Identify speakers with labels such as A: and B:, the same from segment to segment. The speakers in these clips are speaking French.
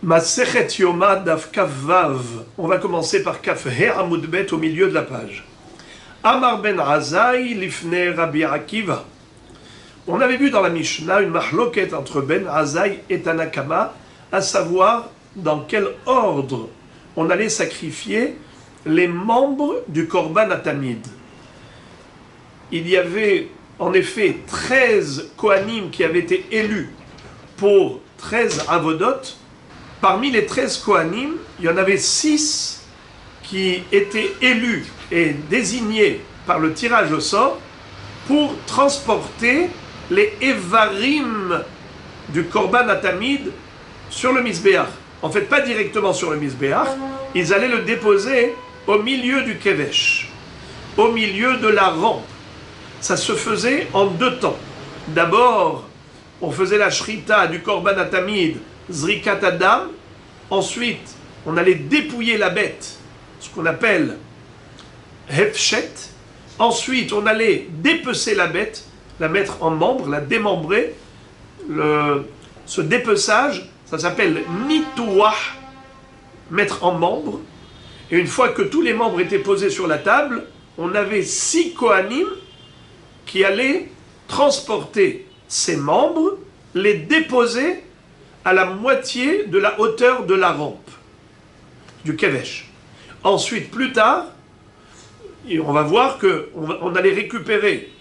A: Masechet Yoma Daf Kaf Vav. On va commencer par Kaf He Amud Bet au milieu de la page. Amar ben Azai lifne Rabbi Akiva. On avait vu dans la Mishnah une mahloket entre Ben Azai et Tanakama, à savoir dans quel ordre on allait sacrifier les membres du Korban Atamid. Il y avait en effet 13 Kohanim qui avaient été élus pour 13 Avodot. Parmi les 13 Kohanim, il y en avait 6 qui étaient élus et désignés par le tirage au sort pour transporter les Evarim du Korban Atamid sur le Misbéach. En fait, pas directement sur le Misbéach, ils allaient le déposer au milieu du Kevesh, au milieu de la rampe. Ça se faisait en 2 temps. D'abord, on faisait la Shrita du Korban Atamid, Zrikat Adam. Ensuite, on allait dépouiller la bête, ce qu'on appelle Hefshet. Ensuite, on allait dépecer la bête, la mettre en membres, la démembrer. Ce dépeçage, ça s'appelle Nitouah, mettre en membres. Et une fois que tous les membres étaient posés sur la table, on avait 6 Kohanim qui allaient transporter ces membres, les déposer à la moitié de la hauteur de la rampe du Kevesh. Ensuite, plus tard, on va voir qu'on allait récupérer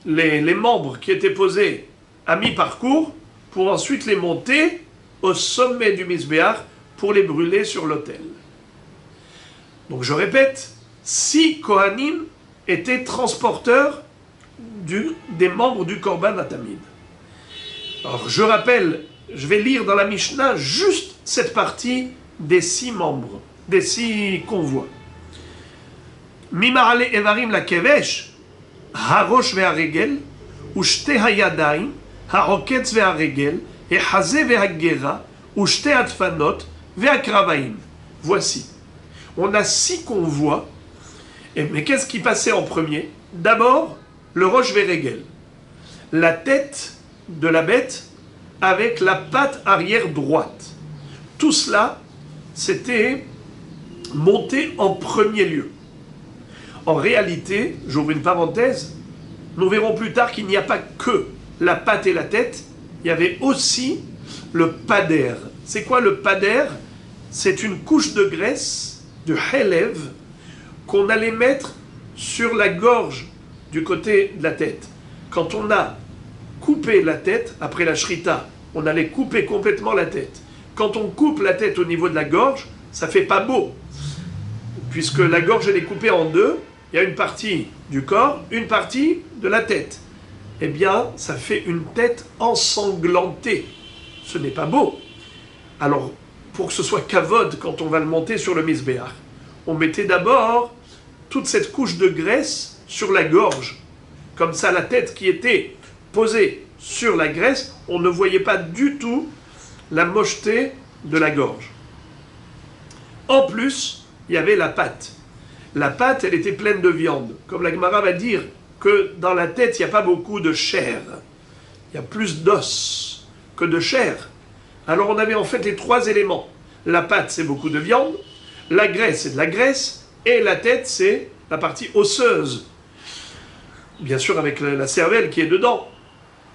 A: les membres qui étaient posés à mi-parcours pour ensuite les monter au sommet du Misbéach pour les brûler sur l'autel. Donc je répète, 6 Kohanim étaient transporteurs des membres du Korban Atamid. Alors je rappelle, je vais lire dans la Mishnah juste cette partie des 6 membres, des 6 convois. Mimarale Evarim la Kevesh, Harosh ve'aregel, Ushte hayadayim, Haoketz ve'aregel, et Hazeh ve'agera, Ushte atfanot ve'akravaim. Voici. On a 6 convois. Mais qu'est-ce qui passait en premier? D'abord, le Rosh ve'regel, la tête de la bête avec la patte arrière droite. Tout cela, c'était monté en premier lieu. En réalité, j'ouvre une parenthèse, nous verrons plus tard qu'il n'y a pas que la patte et la tête, il y avait aussi le pader. C'est quoi le pader? C'est une couche de graisse, de helev, qu'on allait mettre sur la gorge du côté de la tête. Quand on a coupé la tête, après la shrita, on allait couper complètement la tête. Quand on coupe la tête au niveau de la gorge, ça fait pas beau. Puisque la gorge, elle est coupée en 2, il y a une partie du corps, une partie de la tête. Eh bien, ça fait une tête ensanglantée. Ce n'est pas beau. Alors, pour que ce soit kavod, quand on va le monter sur le misbéach, on mettait d'abord toute cette couche de graisse sur la gorge. Comme ça, la tête qui était posée sur la graisse, on ne voyait pas du tout la mocheté de la gorge. En plus, il y avait la pâte. La pâte, elle était pleine de viande. Comme la Gemara va dire que dans la tête, il n'y a pas beaucoup de chair. Il y a plus d'os que de chair. Alors on avait en fait les 3 éléments. La pâte, c'est beaucoup de viande. La graisse, c'est de la graisse. Et la tête, c'est la partie osseuse. Bien sûr, avec la cervelle qui est dedans.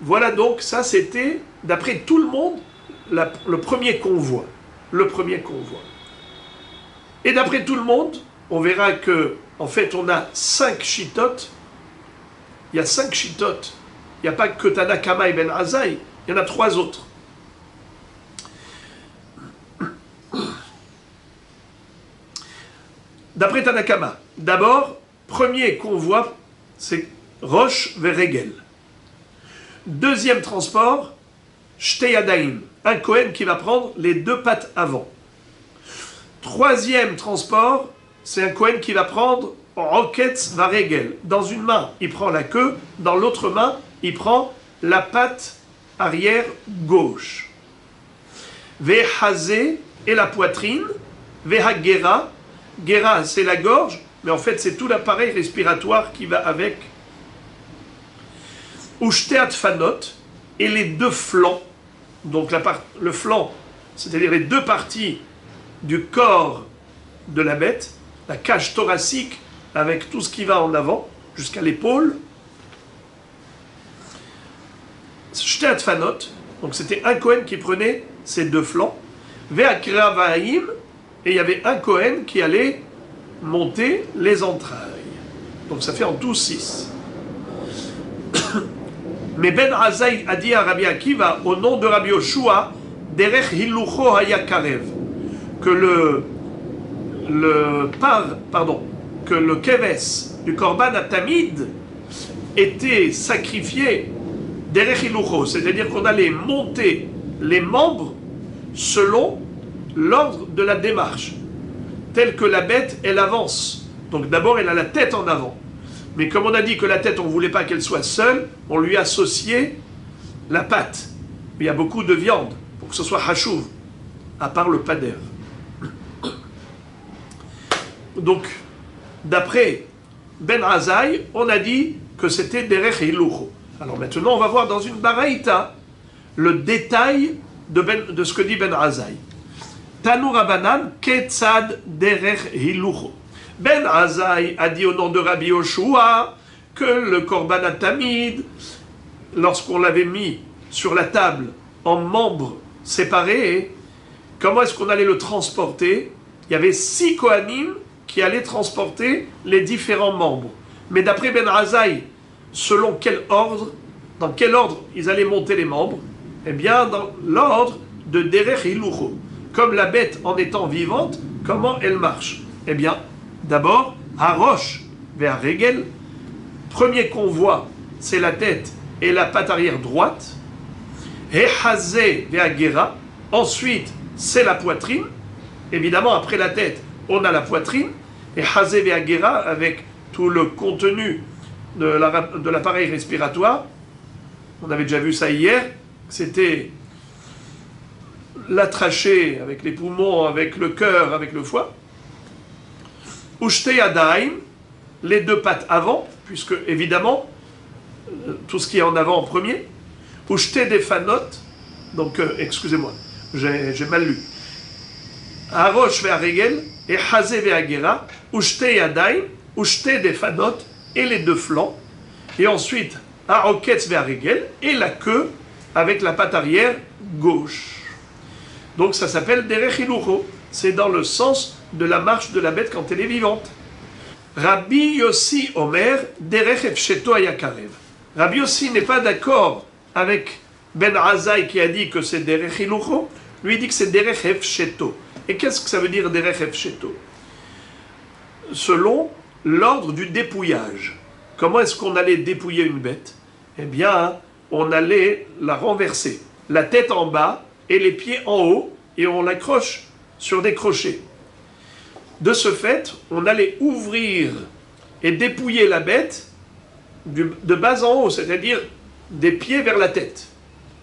A: Voilà donc, ça c'était, d'après tout le monde, le premier convoi. Le premier convoi. Et d'après tout le monde, on verra que, en fait, on a 5 chitotes. Il y a 5 chitotes. Il n'y a pas que Tanakama et Ben Azai. Il y en a 3 autres. D'après Tanakama, d'abord, premier convoi, c'est Rosh ve'regel. Deuxième transport, Shteyadaim, un Kohen qui va prendre les 2 pattes avant. Troisième transport, c'est un Kohen qui va prendre Roketz varegel. Dans une main, il prend la queue, dans l'autre main, il prend la patte arrière gauche. Vehazé et la poitrine, Vehagera, Gera c'est la gorge, mais en fait c'est tout l'appareil respiratoire qui va avec. Ushte atfanot, et les 2 flancs, donc le flanc c'est-à-dire les deux parties du corps de la bête, la cage thoracique avec tout ce qui va en avant, jusqu'à l'épaule. Shte atfanot, donc c'était un Kohen qui prenait ces deux flancs. Ve'akravaim, et il y avait un Kohen qui allait monter les entrailles. Donc ça fait en tout 6. Mais Ben Azaï a dit à Rabbi Akiva, au nom de Rabbi Yoshua, Derech Hilucho Hayakarev, que que le keves du Korban Atamid était sacrifié Derech Hilucho, c'est-à-dire qu'on allait monter les membres selon l'ordre de la démarche, tel que la bête, elle avance. Donc d'abord, elle a la tête en avant. Mais comme on a dit que la tête, on ne voulait pas qu'elle soit seule, on lui associait la patte. Mais il y a beaucoup de viande pour que ce soit hachouv, à part le pader. Donc, d'après Ben Azaï, on a dit que c'était Derech Hilucho. Alors maintenant, on va voir dans une baraïta le détail de ce que dit Ben Azaï. Tanu Rabanan, Ketzad Derech Hilucho. Ben Azaï a dit au nom de Rabbi Yoshua que le Korban Atamid, lorsqu'on l'avait mis sur la table en membres séparés, comment est-ce qu'on allait le transporter? Il y avait 6 Kohanim qui allaient transporter les différents membres. Mais d'après Ben Azaï, selon quel ordre, dans quel ordre ils allaient monter les membres? Eh bien, dans l'ordre de Derech Hilucho. Comme la bête en étant vivante, comment elle marche? Eh bien, d'abord, Harosh vers Regel. Premier qu'on voit, c'est la tête et la patte arrière droite. Hechazé vers Gera. Ensuite, c'est la poitrine. Évidemment, après la tête, on a la poitrine. Et Hazé vers Gera avec tout le contenu de l'appareil respiratoire. On avait déjà vu ça hier. C'était la trachée avec les poumons, avec le cœur, avec le foie. Ushte yadaim, les deux pattes avant, puisque évidemment, tout ce qui est en avant en premier. Ushte defanot, donc excusez-moi, j'ai mal lu. Harosh ve'aregel, et Hazé ve'agera, Ushte yadaim, Ushte defanot, et les deux flancs. Et ensuite, Haroketz ve'aregel, et la queue avec la patte arrière gauche. Donc ça s'appelle Derech Hilucho. C'est dans le sens de la marche de la bête quand elle est vivante. Rabbi Yossi Omer, Derech Efsheto Ayakarev. Rabbi Yossi n'est pas d'accord avec Ben Azaï qui a dit que c'est Derech Hilucho. Lui dit que c'est Derech Efsheto. Et qu'est-ce que ça veut dire Derech Efsheto? Selon l'ordre du dépouillage. Comment est-ce qu'on allait dépouiller une bête? Eh bien, on allait la renverser. La tête en bas et les pieds en haut, et on l'accroche sur des crochets. De ce fait, on allait ouvrir et dépouiller la bête de bas en haut, c'est-à-dire des pieds vers la tête.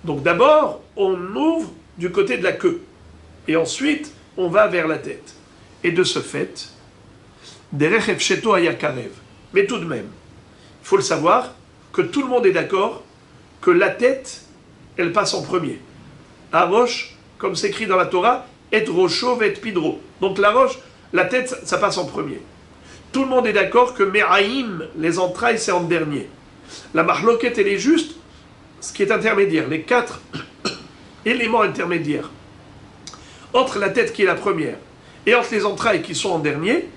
A: Donc d'abord, on ouvre du côté de la queue, et ensuite, on va vers la tête. Et de ce fait, Derech Efsheto Ayakarev. Mais tout de même, il faut le savoir, que tout le monde est d'accord que la tête, elle passe en premier. Harosh, comme c'est écrit dans la Torah, et Rosho et Pidro. Donc la tête, ça passe en premier. Tout le monde est d'accord que Me'aim, les entrailles, c'est en dernier. La Mahloket, elle est juste ce qui est intermédiaire, les 4 éléments intermédiaires. Entre la tête qui est la première et entre les entrailles qui sont en dernier,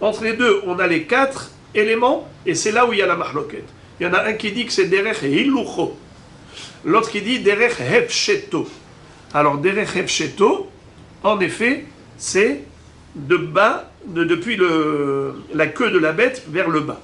A: entre les deux, on a les 4 éléments et c'est là où il y a la Mahloket. Il y en a un qui dit que c'est Derech Hilucho. L'autre qui dit Derech Hefsheto. Alors, Derech Hefsheto, en effet, c'est de bas, depuis la queue de la bête vers le bas.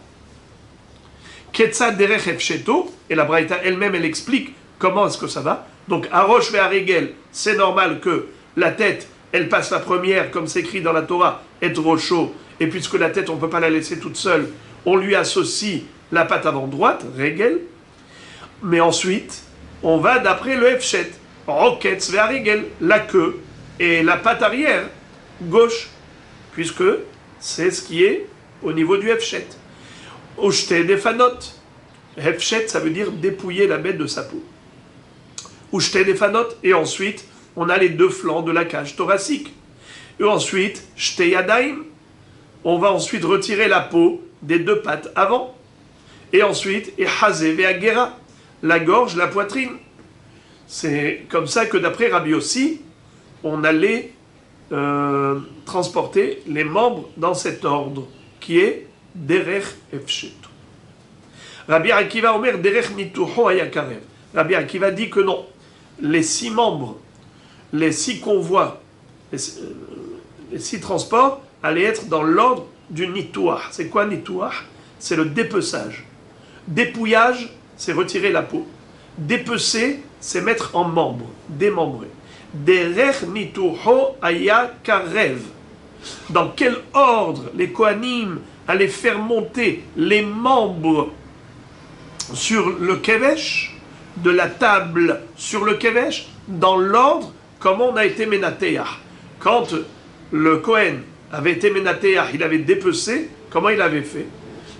A: Ketzad Derech Hefsheto, et la Braïta elle-même, elle explique comment est-ce que ça va. Donc, Harosh ve'aregel, c'est normal que la tête, elle passe la première, comme c'est écrit dans la Torah, et Rosho, et puisque la tête, on ne peut pas la laisser toute seule, on lui associe la patte avant droite, Regel, mais ensuite, on va d'après le Hefshet. Roketz ve'aregel, la queue et la patte arrière gauche, puisque c'est ce qui est au niveau du Hefshet. Ushte defanot. Hefshet, ça veut dire dépouiller la bête de sa peau. Ushte defanot, et ensuite on a les deux flancs de la cage thoracique. Et ensuite, Shte Yadaim, on va ensuite retirer la peau des deux pattes avant. Et ensuite, Echazé Ve'agera, la gorge, la poitrine. C'est comme ça que d'après Rabbi Yossi, on allait transporter les membres dans cet ordre, qui est Derech Efshet. Rabbi Akiva Omer Derech Nitucho Hayakarev. Rabbi Akiva dit que non. Les 6 membres, les 6 convois, les 6 transports allaient être dans l'ordre du Nituach. C'est quoi Nituach? C'est le dépeçage. Dépouillage, c'est retirer la peau. Dépecer, c'est mettre en membres, démembrer. Derech Nitucho Hayakarev. Dans quel ordre les Kohanim allaient faire monter les membres sur le kevesh, de la table sur le kevesh, dans l'ordre comment on a été ménatéach. Quand le Kohen avait été ménatéach, il avait dépecé, comment il avait fait?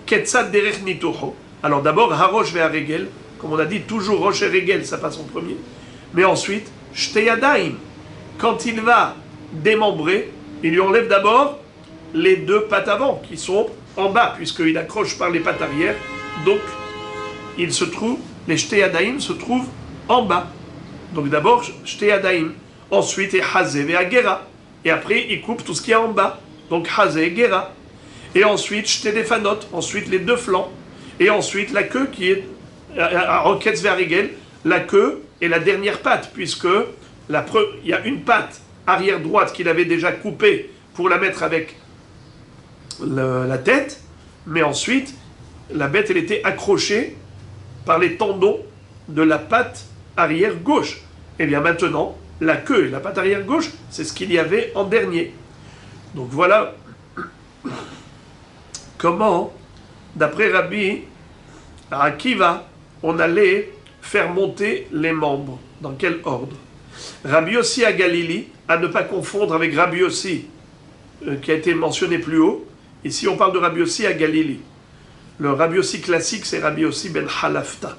A: Ketzad derech nitucho. Alors d'abord, harosh ve'aregel, comme on a dit, toujours rosh et regel, ça passe en premier. Mais ensuite, shte yadaim. Quand il va démembrer, il lui enlève d'abord les deux pattes avant, qui sont en bas, puisqu'il accroche par les pattes arrière. Donc, il se trouve, les shte yadaim se trouvent en bas. Donc d'abord, shte yadaim. Ensuite, hazé ve'agera. Et après, il coupe tout ce qu'il y a en bas. Donc, hazé et gera. Et ensuite, shte defanot. Ensuite, les deux flancs. Et ensuite, la queue qui est roketz ve'arigel. La queue et la dernière patte, puisque il y a une patte arrière droite qu'il avait déjà coupée pour la mettre avec la tête. Mais ensuite, la bête, elle était accrochée par les tendons de la patte arrière gauche. Et bien maintenant, la queue et la patte arrière gauche, c'est ce qu'il y avait en dernier. Donc voilà comment, d'après Rabbi Akiva, on allait faire monter les membres. Dans quel ordre? Rabbi Yossi à Galili, à ne pas confondre avec Rabbi Yossi, qui a été mentionné plus haut. Ici, on parle de Rabbi Yossi à Galili. Le Rabbi Yossi classique, c'est Rabbi Yossi ben Halafta.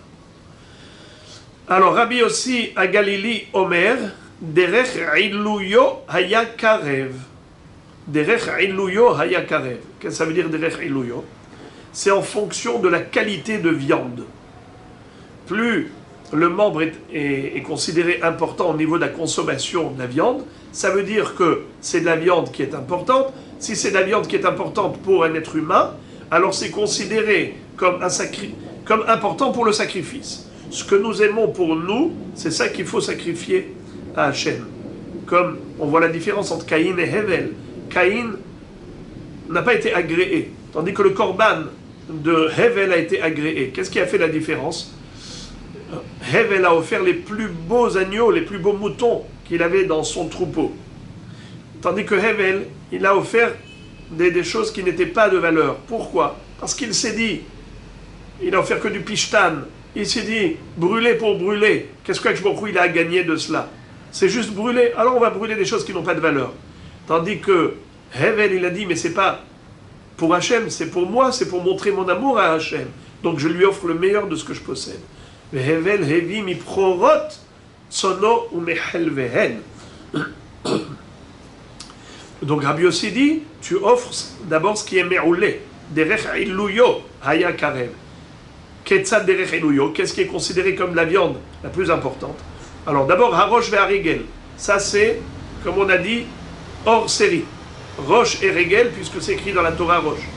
A: Alors, Rabbi Yossi à Galili, Omer, Derech Iluyo Hayakarev. Derech Iluyo Hayakarev. Qu'est-ce que ça veut dire Derech Iluyo? C'est en fonction de la qualité de viande. Plus le membre est considéré important au niveau de la consommation de la viande, ça veut dire que c'est de la viande qui est importante. Si c'est de la viande qui est importante pour un être humain, alors c'est considéré comme important pour le sacrifice. Ce que nous aimons pour nous, c'est ça qu'il faut sacrifier à Hachem. Comme on voit la différence entre Caïn et Hevel. Caïn n'a pas été agréé, tandis que le korban de Hevel a été agréé. Qu'est-ce qui a fait la différence? Hevel a offert les plus beaux agneaux, les plus beaux moutons qu'il avait dans son troupeau. Tandis que Hevel, il a offert des choses qui n'étaient pas de valeur. Pourquoi? Parce qu'il s'est dit, il a offert que du pishtan. Il s'est dit, brûler pour brûler. Qu'est-ce que il a gagné de cela? C'est juste brûler. Alors on va brûler des choses qui n'ont pas de valeur. Tandis que Hevel, il a dit, mais c'est pas pour Hachem, c'est pour moi, c'est pour montrer mon amour à Hachem. Donc je lui offre le meilleur de ce que je possède. Hevel hevi mi prorot sono ou mechel vehen. Donc Rabbi Yossi dit, tu offres d'abord ce qui est me'oulé. Derech iluyo haya karev. Ketzad derech iluyo, qu'est-ce qui est considéré comme la viande la plus importante? Alors d'abord, harosh ve'arigel. Ça c'est, comme on a dit, hors série. Roche et regel, puisque c'est écrit dans la Torah roche.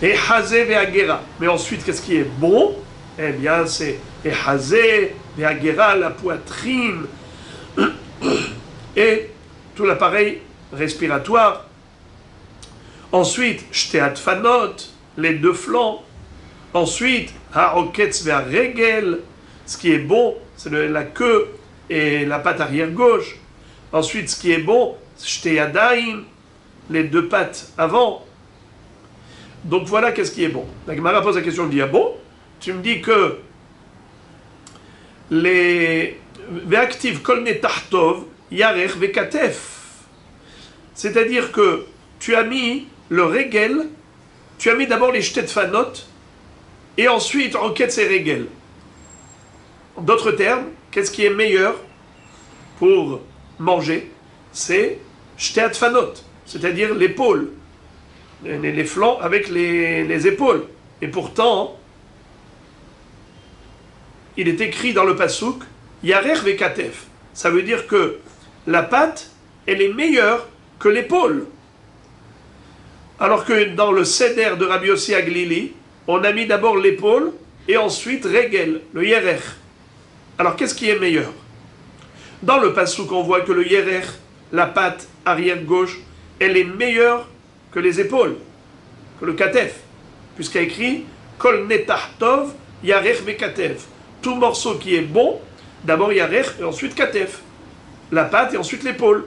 A: Et hazé ve'agera. Mais ensuite, qu'est-ce qui est bon? Eh bien, c'est et hazé ve'agera, la poitrine et tout l'appareil respiratoire. Ensuite, shte fanot, les deux flancs. Ensuite, ha'oketz ve'aregel, ce qui est bon, c'est la queue et la patte arrière gauche. Ensuite, ce qui est bon, shte yadaim, les deux pattes avant. Donc voilà qu'est-ce qui est bon. La Gemara pose la question, elle dit, ah bon? Tu me dis que les ve'aktiv kol netachtov yarech ve'katef. C'est-à-dire que tu as mis le regel, tu as mis d'abord les shtet fanot, et ensuite roketz et regel. En d'autres termes, qu'est-ce qui est meilleur pour manger, c'est shte atfanot, c'est-à-dire l'épaule, les flancs avec les épaules. Et pourtant, il est écrit dans le pasouk, yarech vekatef. Ça veut dire que la patte, elle est meilleure que l'épaule. Alors que dans le seder de Rabbi Yossi Aglili, on a mis d'abord l'épaule et ensuite regel, le yerech. Alors qu'est-ce qui est meilleur? Dans le pasouk, on voit que le yerech, la patte arrière gauche, elle est meilleure que les épaules, que le katef, puisqu'il y a écrit kol netach tov yarech vekatef. Tout morceau qui est bon, d'abord yarech et ensuite katef, la patte et ensuite l'épaule.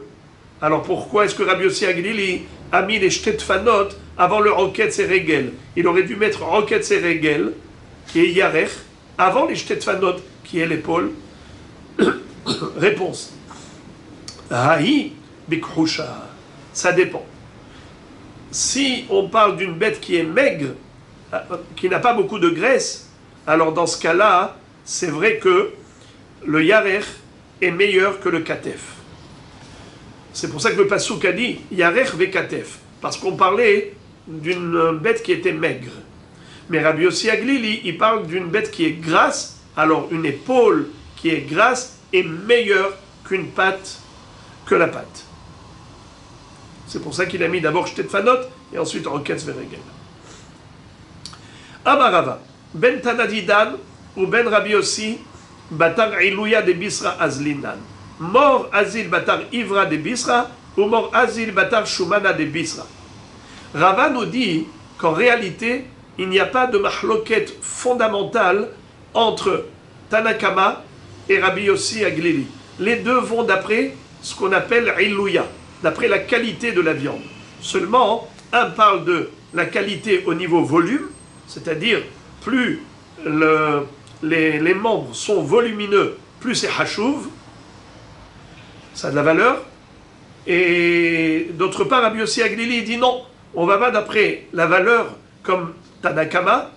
A: Alors pourquoi est-ce que Rabbi Yossi Aglili a mis les shtetfanot avant le roket et regel? Il aurait dû mettre roket et regel et yarech avant les shtetfanot qui est l'épaule. Réponse. Haï bikhusha. Ça dépend. Si on parle d'une bête qui est maigre, qui n'a pas beaucoup de graisse, alors dans ce cas-là, c'est vrai que le yarech est meilleur que le katef. C'est pour ça que le pasouk a dit yarech vekatef, parce qu'on parlait d'une bête qui était maigre. Mais Rabbi Yossi Aglili, il parle d'une bête qui est grasse, alors une épaule qui est grasse est meilleure qu'une patte, que la patte. C'est pour ça qu'il a mis d'abord shtetfanot et ensuite roketz veregel. Amarava, ben Tanadidan ou ben Rabbi Yossi, batar iluya de bisra azlinan. Mort azil batar ivra de bisra ou mort azil batar shumana de bisra. Rava nous dit qu'en réalité, il n'y a pas de mahloket fondamentale entre Tanakama et Rabbi Yossi Aglili. Les deux vont d'après ce qu'on appelle iluya, d'après la qualité de la viande. Seulement, un parle de la qualité au niveau volume, c'est-à-dire plus les membres sont volumineux, plus c'est hachouv, ça a de la valeur. Et d'autre part, Rabbi Yossi Aglili dit non, on va pas d'après la valeur comme Tanakama,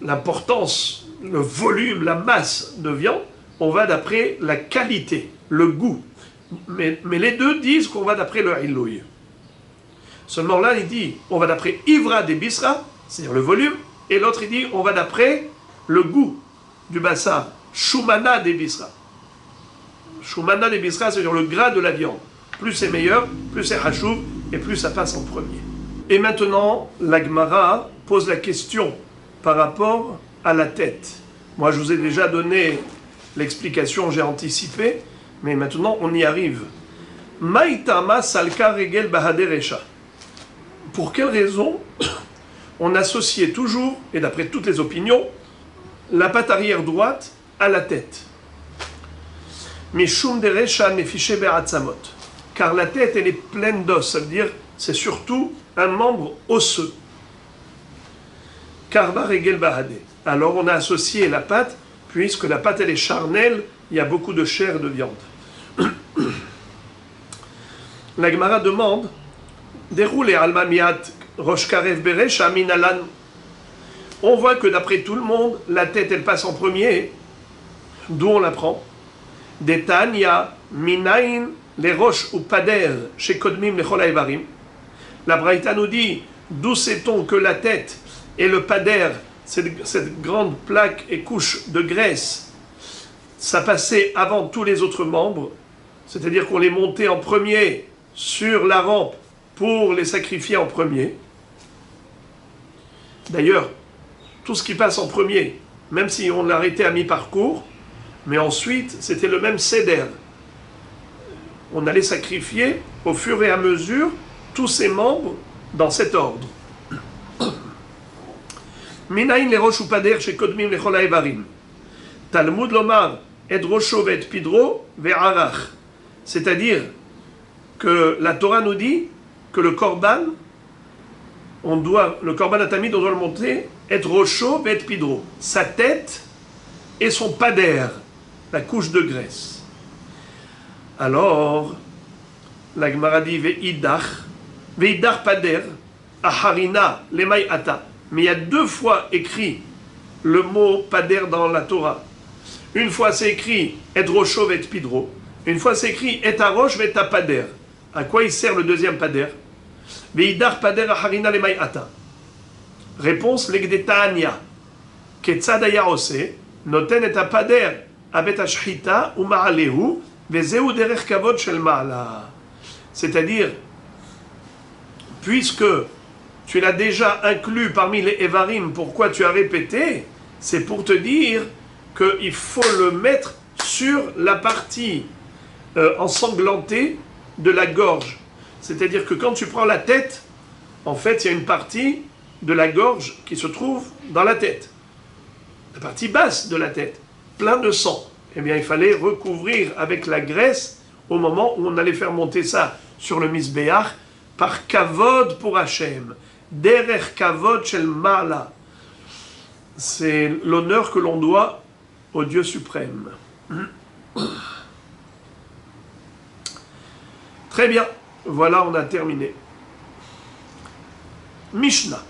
A: l'importance, le volume, la masse de viande, on va d'après la qualité, le goût. Mais les deux disent qu'on va d'après le ilouï. Seulement là, il dit, on va d'après ivra des bisra, c'est-à-dire le volume, et l'autre, il dit, on va d'après le goût du bassin, shumana des bisra. Shumana des bisra, c'est-à-dire le gras de la viande. Plus c'est meilleur, plus c'est hachouv, et plus ça passe en premier. Et maintenant, la Gemara pose la question par rapport à la tête. Moi, je vous ai déjà donné l'explication, j'ai anticipé, mais maintenant, on y arrive. Maïtama salka regel bahaderesha. Pour quelle raison on associait toujours, et d'après toutes les opinions, la patte arrière droite à la tête? Mishum deresha nefiche be'atzamot. Car la tête, elle est pleine d'os, ça veut dire c'est surtout un membre osseux. Karba regel bahade. Alors on a associé la patte, puisque la patte elle est charnelle, il y a beaucoup de chair de viande. La Gemara demande, déroulez alma miat rosh karev beresh aminalan. On voit que d'après tout le monde, la tête elle passe en premier. D'où on l'apprend? Detania minayin les roches ou pader chez kodmim les cholaïvarim. La Braïta nous dit, d'où sait-on que la tête et le pader, cette grande plaque et couche de graisse, ça passait avant tous les autres membres, c'est-à-dire qu'on les montait en premier sur la rampe pour les sacrifier en premier. D'ailleurs, tout ce qui passe en premier, même si on l'arrêtait à mi-parcours, mais ensuite c'était le même seder. On allait sacrifier au fur et à mesure tous ses membres dans cet ordre. Minaïn les roches ou pader chez Kodmim les cholaïvarim. Talmud lomar et rosho et pidro ve'arach. C'est-à-dire que la Torah nous dit que le korban, le korban atamid, on doit le monter et rosho et pidro. Sa tête et son pader, la couche de graisse. Alors, la Gemara dit ve'idach pader aharina lemay ata. Mais il y a deux fois écrit le mot pader dans la Torah. Une fois c'est écrit et rosho et pidro, Une fois c'est écrit et arosh ve ta pader. À quoi il sert le deuxième pader? Veidar pader harina le mayata. Réponse legdetania. Ketzad aya ose noten et pader abet ashchita u ma'alehu vezeu derech kavod shel ma'ala. C'est-à-dire, puisque tu l'as déjà inclus parmi les Evarim, pourquoi tu as répété? C'est pour te dire qu'il faut le mettre sur la partie ensanglantée de la gorge. C'est-à-dire que quand tu prends la tête, en fait, il y a une partie de la gorge qui se trouve dans la tête. La partie basse de la tête, plein de sang. Eh bien, il fallait recouvrir avec la graisse au moment où on allait faire monter ça sur le Misbéach par kavod pour Hachem. Derech kavod shel ma'ala. C'est l'honneur que l'on doit au Dieu suprême. Très bien, voilà, on a terminé. Mishnah.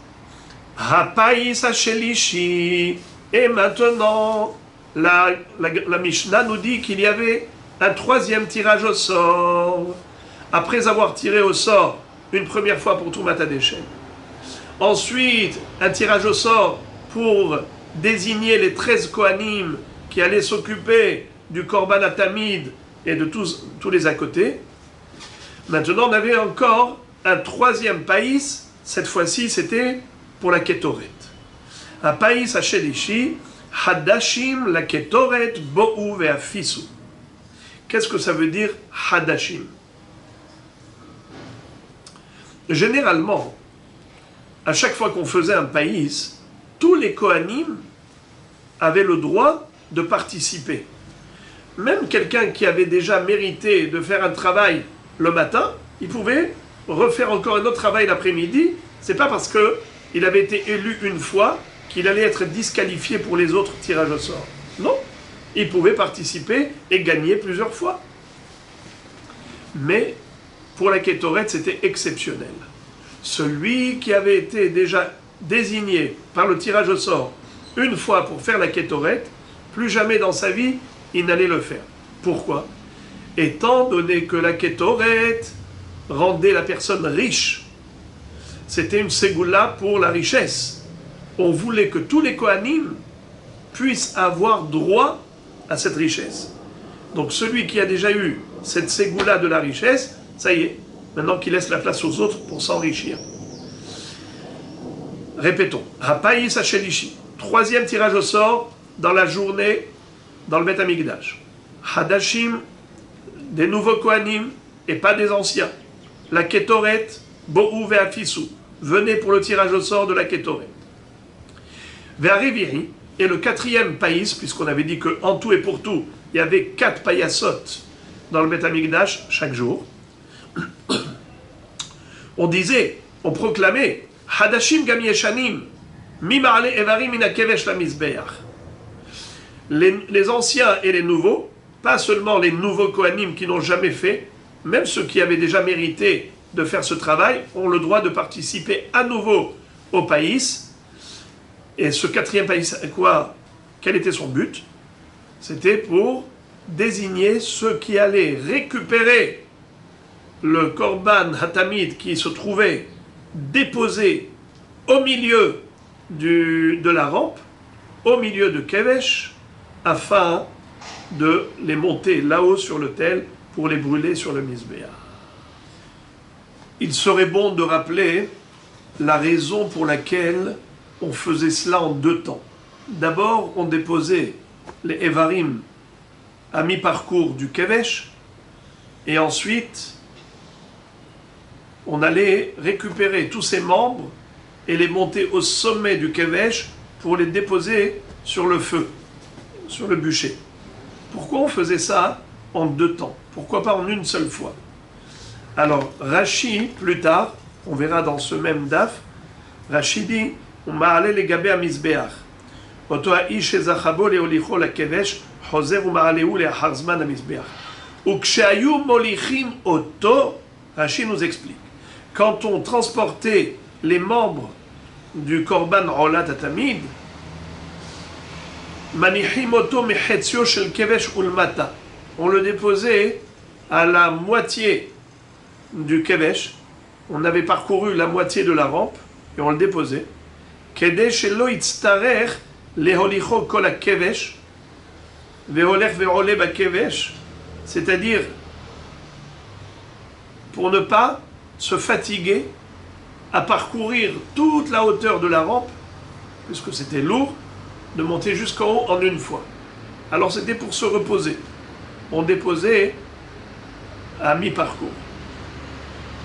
A: Hapais hashelishi. Et maintenant, la Mishnah nous dit qu'il y avait un troisième tirage au sort. Après avoir tiré au sort une première fois pour Troumat HaDeshen. Ensuite, un tirage au sort pour désigner les 13 Kohanim qui allaient s'occuper du Korban Atamid et de tous les à côté. Maintenant, on avait encore un troisième païs. Cette fois-ci, c'était pour la Ketoret. Un païs Hashelishi, Hadashim, la Ketoret, Bo'u ve'afisu. Qu'est-ce que ça veut dire Hadashim? Généralement, à chaque fois qu'on faisait un païs, tous les Kohanim avaient le droit de participer. Même quelqu'un qui avait déjà mérité de faire un travail le matin, il pouvait refaire encore un autre travail l'après-midi. C'est pas parce qu'il avait été élu une fois qu'il allait être disqualifié pour les autres tirages au sort. Non, il pouvait participer et gagner plusieurs fois. Mais pour la Ketoret, c'était exceptionnel. Celui qui avait été déjà désigné par le tirage au sort une fois pour faire la Ketoret, plus jamais dans sa vie, il n'allait le faire. Pourquoi? Étant donné que la Ketoret rendait la personne riche, c'était une ségoula pour la richesse. On voulait que tous les Kohanim puissent avoir droit à cette richesse. Donc celui qui a déjà eu cette ségoula de la richesse, ça y est, maintenant qu'il laisse la place aux autres pour s'enrichir. Répétons. Hapais hashelishi. Troisième tirage au sort dans la journée dans le Beth Amikdash. Hadashim, des nouveaux Kohanim et pas des anciens. La Ketoret, Bo'u ve'afisu. Venez pour le tirage au sort de la Ketoret. Ve'ariviri, et le quatrième païs, puisqu'on avait dit qu'en tout et pour tout, il y avait 4 païasot dans le Beth Amikdash chaque jour. On disait, on proclamait Hadashim gam yeshanim mi ma'ale evarim min hakevesh la mizbeach. Les anciens et les nouveaux, pas seulement les nouveaux Kohanim qui n'ont jamais fait, même ceux qui avaient déjà mérité de faire ce travail, ont le droit de participer à nouveau au païs. Et ce quatrième païs, quoi? Quel était son but? C'était pour désigner ceux qui allaient récupérer le Korban Hatamid qui se trouvait déposé au milieu de la rampe, au milieu de Kevesh, afin de les monter là-haut sur l'autel pour les brûler sur le Misbéach. Il serait bon de rappeler la raison pour laquelle on faisait cela en 2 temps. D'abord, on déposait les Evarim à mi-parcours du Kevesh, et ensuite, on allait récupérer tous ces membres et les monter au sommet du Kevesh pour les déposer sur le feu, sur le bûcher. Pourquoi on faisait ça en 2 temps? Pourquoi pas en une seule fois? Alors, Rashi, plus tard, on verra dans ce même daf, Rashi dit, on m'a allé les gabé à Misbeach. Oto ha'ish ezachabo leolicho la kevesh, choser ou ma'aleu le acharzman à Misbeach. Ou kshayu molichim oto, Rashi nous explique. Quand on transportait les membres du Korban Olat Atamid, manichim oto mechetzio shel kevesh ulmata. on le déposait à la moitié du kevesh. On avait parcouru la moitié de la rampe et on le déposait. Kedei shelo yitztarech leholicho kol hakevesh veholech ve'oleh bakevesh, c'est-à-dire pour ne pas se fatiguer à parcourir toute la hauteur de la rampe, puisque c'était lourd, de monter jusqu'en haut en une fois. Alors c'était pour se reposer. On déposait à mi-parcours.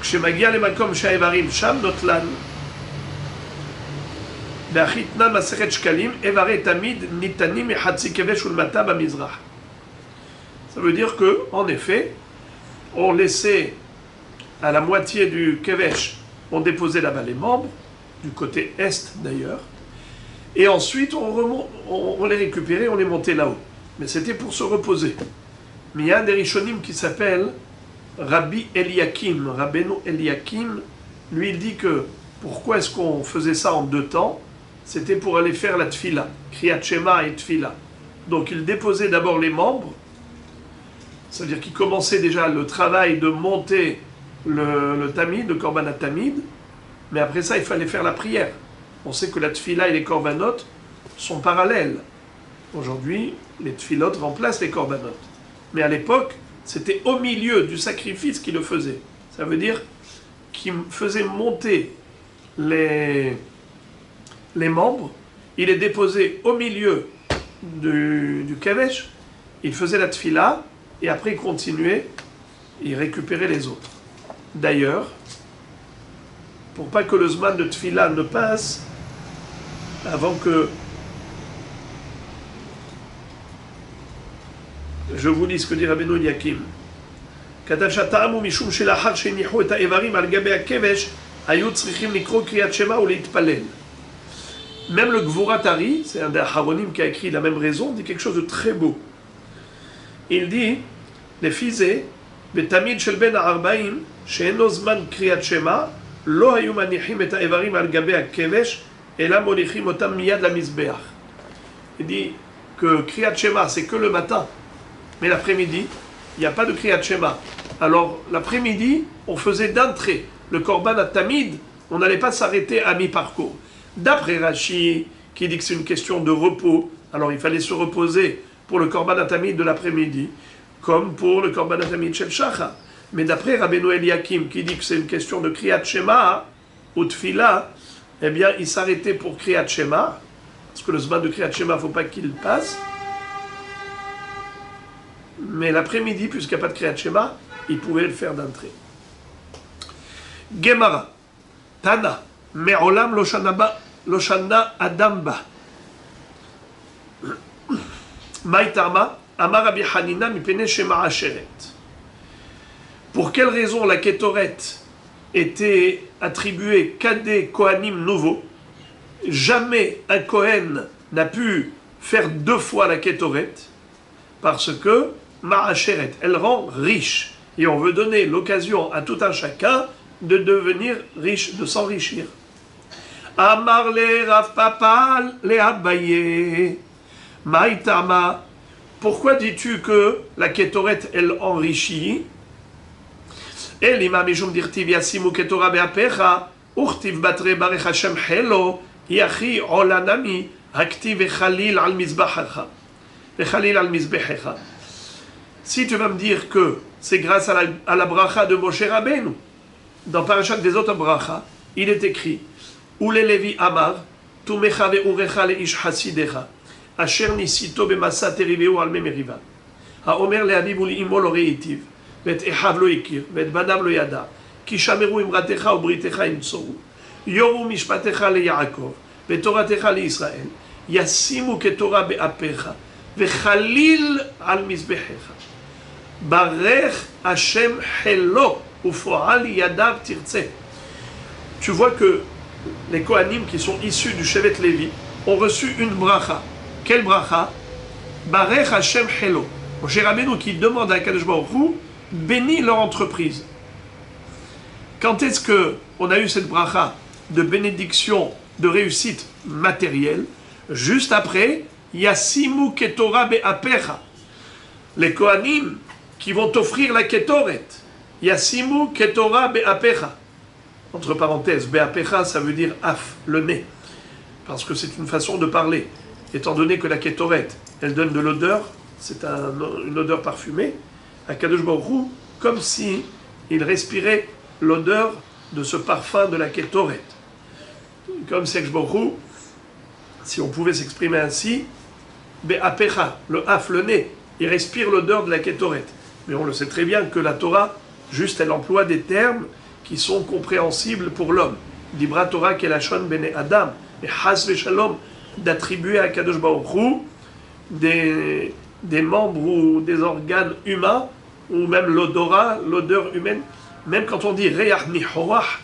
A: כשמגיע למקום שהאיברים שם נוטלן, והחיתנה מסכת שקלים, איברי תמיד ניתנים מחצי כבש ולמטה במזרח. Ça veut dire que, en effet, on laissait à la moitié du kevesh, on déposait là-bas les membres, du côté est d'ailleurs, et ensuite on les récupérait, on les montait là-haut. Mais c'était pour se reposer. Mais il y a un des Rishonim qui s'appelle Rabbi Eliakim. Rabbeinu Eliakim, lui il dit que pourquoi est-ce qu'on faisait ça en deux temps? C'était pour aller faire la tfila, Kriyat Shema et tfila. Donc il déposait d'abord les membres, c'est-à-dire qu'il commençait déjà le travail de monter le tamid, le korban tamid, mais après ça il fallait faire la prière. On sait que la tfila et les korbanot sont parallèles. Aujourd'hui, les tfilot remplacent les korbanot. Mais à l'époque, c'était au milieu du sacrifice qu'il le faisait. Ça veut dire qu'il faisait monter les membres, il les déposait au milieu du kavesh, il faisait la tfila, et après il continuait, il récupérait les autres. D'ailleurs, pour pas que le zman de tfila ne passe, avant que je vous lis ce que dit Rabbeinu Eliakim. כתב שהטעם משום שלאחר שהניחו את האיברים על גבי הכבש, היו צריכים לקרוא קריאת שמע ולהתפלל. Même le Gvuratari, c'est un des Aharonim qui a écrit la même raison, dit quelque chose de très beau. Il dit, לפי זה, בתמיד של בין ה-40, שאינו זמן קריאת שמע, לא היו מניחים את האיברים על גבי הכבש, אלא מוליכים אותם מיד למזבח. Il dit que Kriyat Shema, c'est que le matin. Mais l'après-midi, il n'y a pas de Kriyat Shema. Alors, l'après-midi, on faisait d'un trait. Le Korban Tamid, on n'allait pas s'arrêter à mi-parcours. D'après Rashi, qui dit que c'est une question de repos, alors il fallait se reposer pour le Korban Tamid de l'après-midi, comme pour le Korban Tamid Shel Shachar. Mais d'après Rabbeinu Eliakim, qui dit que c'est une question de Kriyat Shema, ou Tfila, eh bien, il s'arrêtait pour Kriyat Shema, parce que le zman de Kriyat Shema, il ne faut pas qu'il passe. Mais l'après-midi, puisqu'il n'y a pas de Kriyat Shema, il pouvait le faire d'entrée. Gemara, Tana, Me'olam Loshana Adamba. Maïtarma, Amar Rabbi Hanina, Mipene Shema Asheret. Pour quelle raison la Kétoret était attribuée qu'à des Kohanim nouveaux? Jamais un Kohen n'a pu faire deux fois la Kétoret, parce que Ma'asheret, elle rend riche. Et on veut donner l'occasion à tout un chacun de devenir riche, de s'enrichir. Amar le Rav Papa le Abaye. Maïtama, pourquoi dis-tu que la Kétoret, elle enrichit? Et l'imam Mishum dirtiv yasimu Ketora be'apecha, uchtiv batre barech Hashem helo, yachi olanami, haktiv echalil al mizbachecha. Echalil al mizbechecha. Si tu vas me dire que c'est grâce à la bracha de Moshe Rabbeinu, dans Parashat des autres bracha, il est écrit Ule Levi Amar, Tumecha ve'urecha leish hasidecha, asher nisito b'masa teriveu al memeriva. Haomer le'aviv u'li'imo lo reitiv, ואת אחיו לא הכיר, ואת בניו לא ידע, כי שמרו אמרתך ובריתך ימסורו, יורו משפטך ליעקב, ותורתך לישראל, ישימו כתורה באפיך, וחליל על מזבחיך. ברך השם חילו, ופועל ידיו תרצה. Tu vois que les Kohanim qui sont issus du Shevet Lévi ont reçu une bracha. Quelle bracha? Barech Hashem Helo. Moshe Rabbeinu qui demande à Kadosh Baruch Hu bénit leur entreprise. Quand est-ce qu'on a eu cette bracha de bénédiction, de réussite matérielle? Juste après, Yasimu Ketora Be'apecha. les Kohanim qui vont offrir la Ketoret. Yasimu Ketora Be'apecha. Entre parenthèses, Be'apecha, ça veut dire af, le nez. Parce que c'est une façon de parler. Étant donné que la Ketoret, elle donne de l'odeur, c'est une odeur parfumée, à Kadosh Baruch Hu, comme si il respirait l'odeur de ce parfum de la Ketoret. Comme Kadosh Baruch Hu, si on pouvait s'exprimer ainsi, Be'apecha, le af, le nez, il respire l'odeur de la Ketoret. Mais on le sait très bien que la Torah, juste elle emploie des termes qui sont compréhensibles pour l'homme. Dibra Torah kelashon bene Adam, et has veshalom, d'attribuer à Kadosh Baruch Hu des membres ou des organes humains, ou même l'odorat, l'odeur humaine, même quand on dit Reach Nihoach,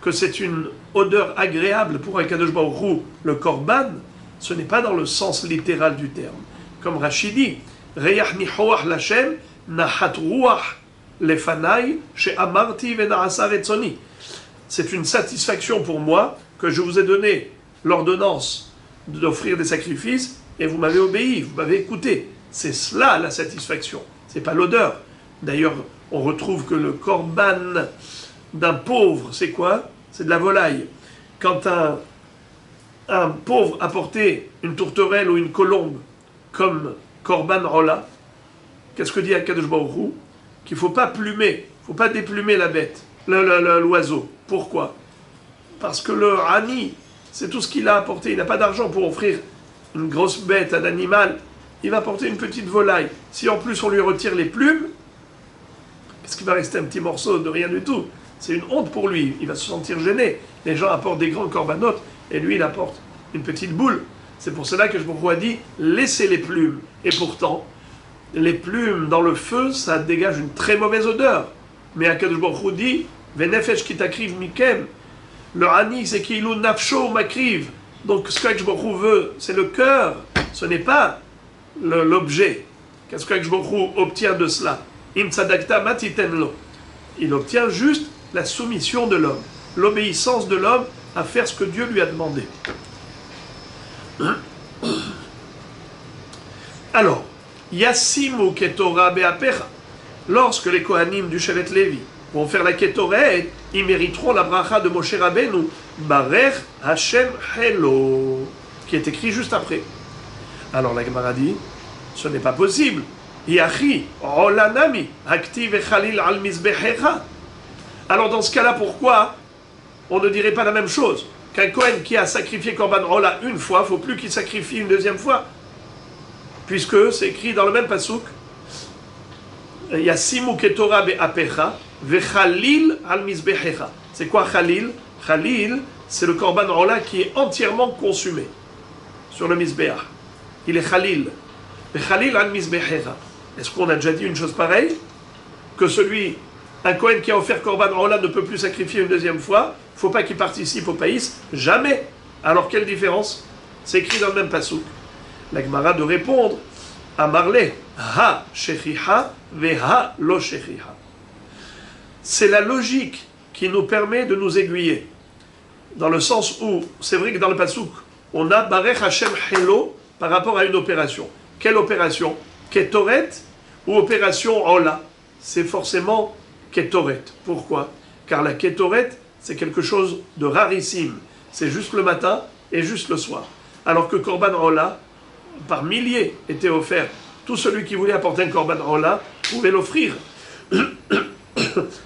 A: que c'est une odeur agréable pour un Kadosh Baruch Hu, le korban, ce n'est pas dans le sens littéral du terme. Comme Rashi dit, Reach Nihoach Lashem, Nahat Ruach Lefanai, She Amarti Venaasa Retzoni. C'est une satisfaction pour moi que je vous ai donné l'ordonnance d'offrir des sacrifices et vous m'avez obéi, vous m'avez écouté. C'est cela la satisfaction, c'est pas l'odeur. D'ailleurs, on retrouve que le korban d'un pauvre, c'est quoi? C'est de la volaille. Quand un pauvre apportait une tourterelle ou une colombe comme korban rola, qu'est-ce que dit Akadosh Baruch Hu? Qu'il ne faut pas plumer, il ne faut pas déplumer la bête, l'oiseau. Pourquoi? Parce que le Hani, c'est tout ce qu'il a apporté. Il n'a pas d'argent pour offrir une grosse bête, un animal. Il va apporter une petite volaille. Si en plus on lui retire les plumes, qu'est-ce qu'il va rester? Un petit morceau de rien du tout. C'est une honte pour lui. Il va se sentir gêné. Les gens apportent des grands corbanotes et lui il apporte une petite boule. C'est pour cela que je vous ai dit, laissez les plumes. Et pourtant, les plumes dans le feu, ça dégage une très mauvaise odeur. Mais Akadosh Baruch Hu dit, Venefesh kitakriv mikem. Le Hani, c'est Kilu nafsho makriv. Donc ce qu'Akadosh Baruch Hu veut, c'est le cœur. Ce n'est pas l'objet. Qu'est-ce qu'Akadosh Baruch Hu obtient de cela? Im tzadakta matitenlo. Il obtient juste la soumission de l'homme, l'obéissance de l'homme à faire ce que Dieu lui a demandé. Alors, Yassimu Ketora Be'apecha. Lorsque les Kohanim du Shevet Lévi vont faire la Ketoret, ils mériteront la bracha de Moshe Rabbeinu, Barech Hashem Helo, qui est écrit juste après. Alors la Gemara dit, ce n'est pas possible. Yachi Olanami Aktiv Echalil Al Mizbechecha. Alors dans ce cas-là, pourquoi on ne dirait pas la même chose? Qu'un Kohen qui a sacrifié Korban Ola une fois, il ne faut plus qu'il sacrifie une deuxième fois. Puisque c'est écrit dans le même pasouk, Yassimu Ketora Be'apecha, Vechalil al Mizbechecha. C'est quoi Khalil? Khalil, c'est le Korban Ola qui est entièrement consumé sur le Mizbeach. Il est Khalil. Vechalil al Mizbechecha. Est-ce qu'on a déjà dit une chose pareille? Que un Kohen qui a offert Korban Ola ne peut plus sacrifier une deuxième fois, il ne faut pas qu'il participe au païs, jamais. Alors quelle différence? C'est écrit dans le même pasouk. La Gemara de répondre à Marley, ha shechiha veha lo shechiha. C'est la logique qui nous permet de nous aiguiller. Dans le sens où, c'est vrai que dans le pasouk, on a Barech Hashem Helo par rapport à une opération. Quelle opération? Ketoret ou opération Ola? C'est forcément Ketoret. Pourquoi? Car la Ketoret, c'est quelque chose de rarissime. C'est juste le matin et juste le soir. Alors que Korban Ola, par milliers, était offert. Tout celui qui voulait apporter un Korban Ola pouvait l'offrir.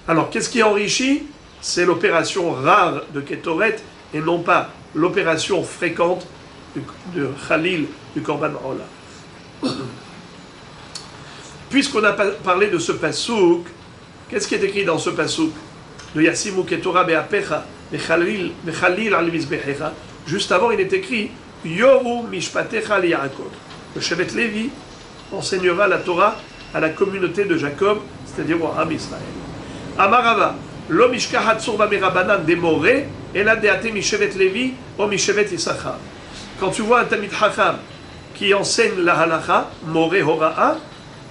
A: Alors, qu'est-ce qui enrichit? C'est l'opération rare de Ketoret et non pas l'opération fréquente de Khalil, du Korban Ola. Puisqu'on a parlé de ce pasouk, qu'est-ce qui est écrit dans ce pasouk? De Yassimu Ketora Be'apecha, Vechalil al Mizbechecha. Juste avant, il est écrit Yoru Mishpatecha li Yaakov. Le Shevet Lévi enseignera la Torah à la communauté de Jacob, c'est-à-dire au Ham Israël. Amarava, lo mishkah hatzur b'merabanan demore, et la deate mishevet Lévi ou mishevet Issachar. Quand tu vois un Talmid Chacham qui enseigne la halacha, more hora'a,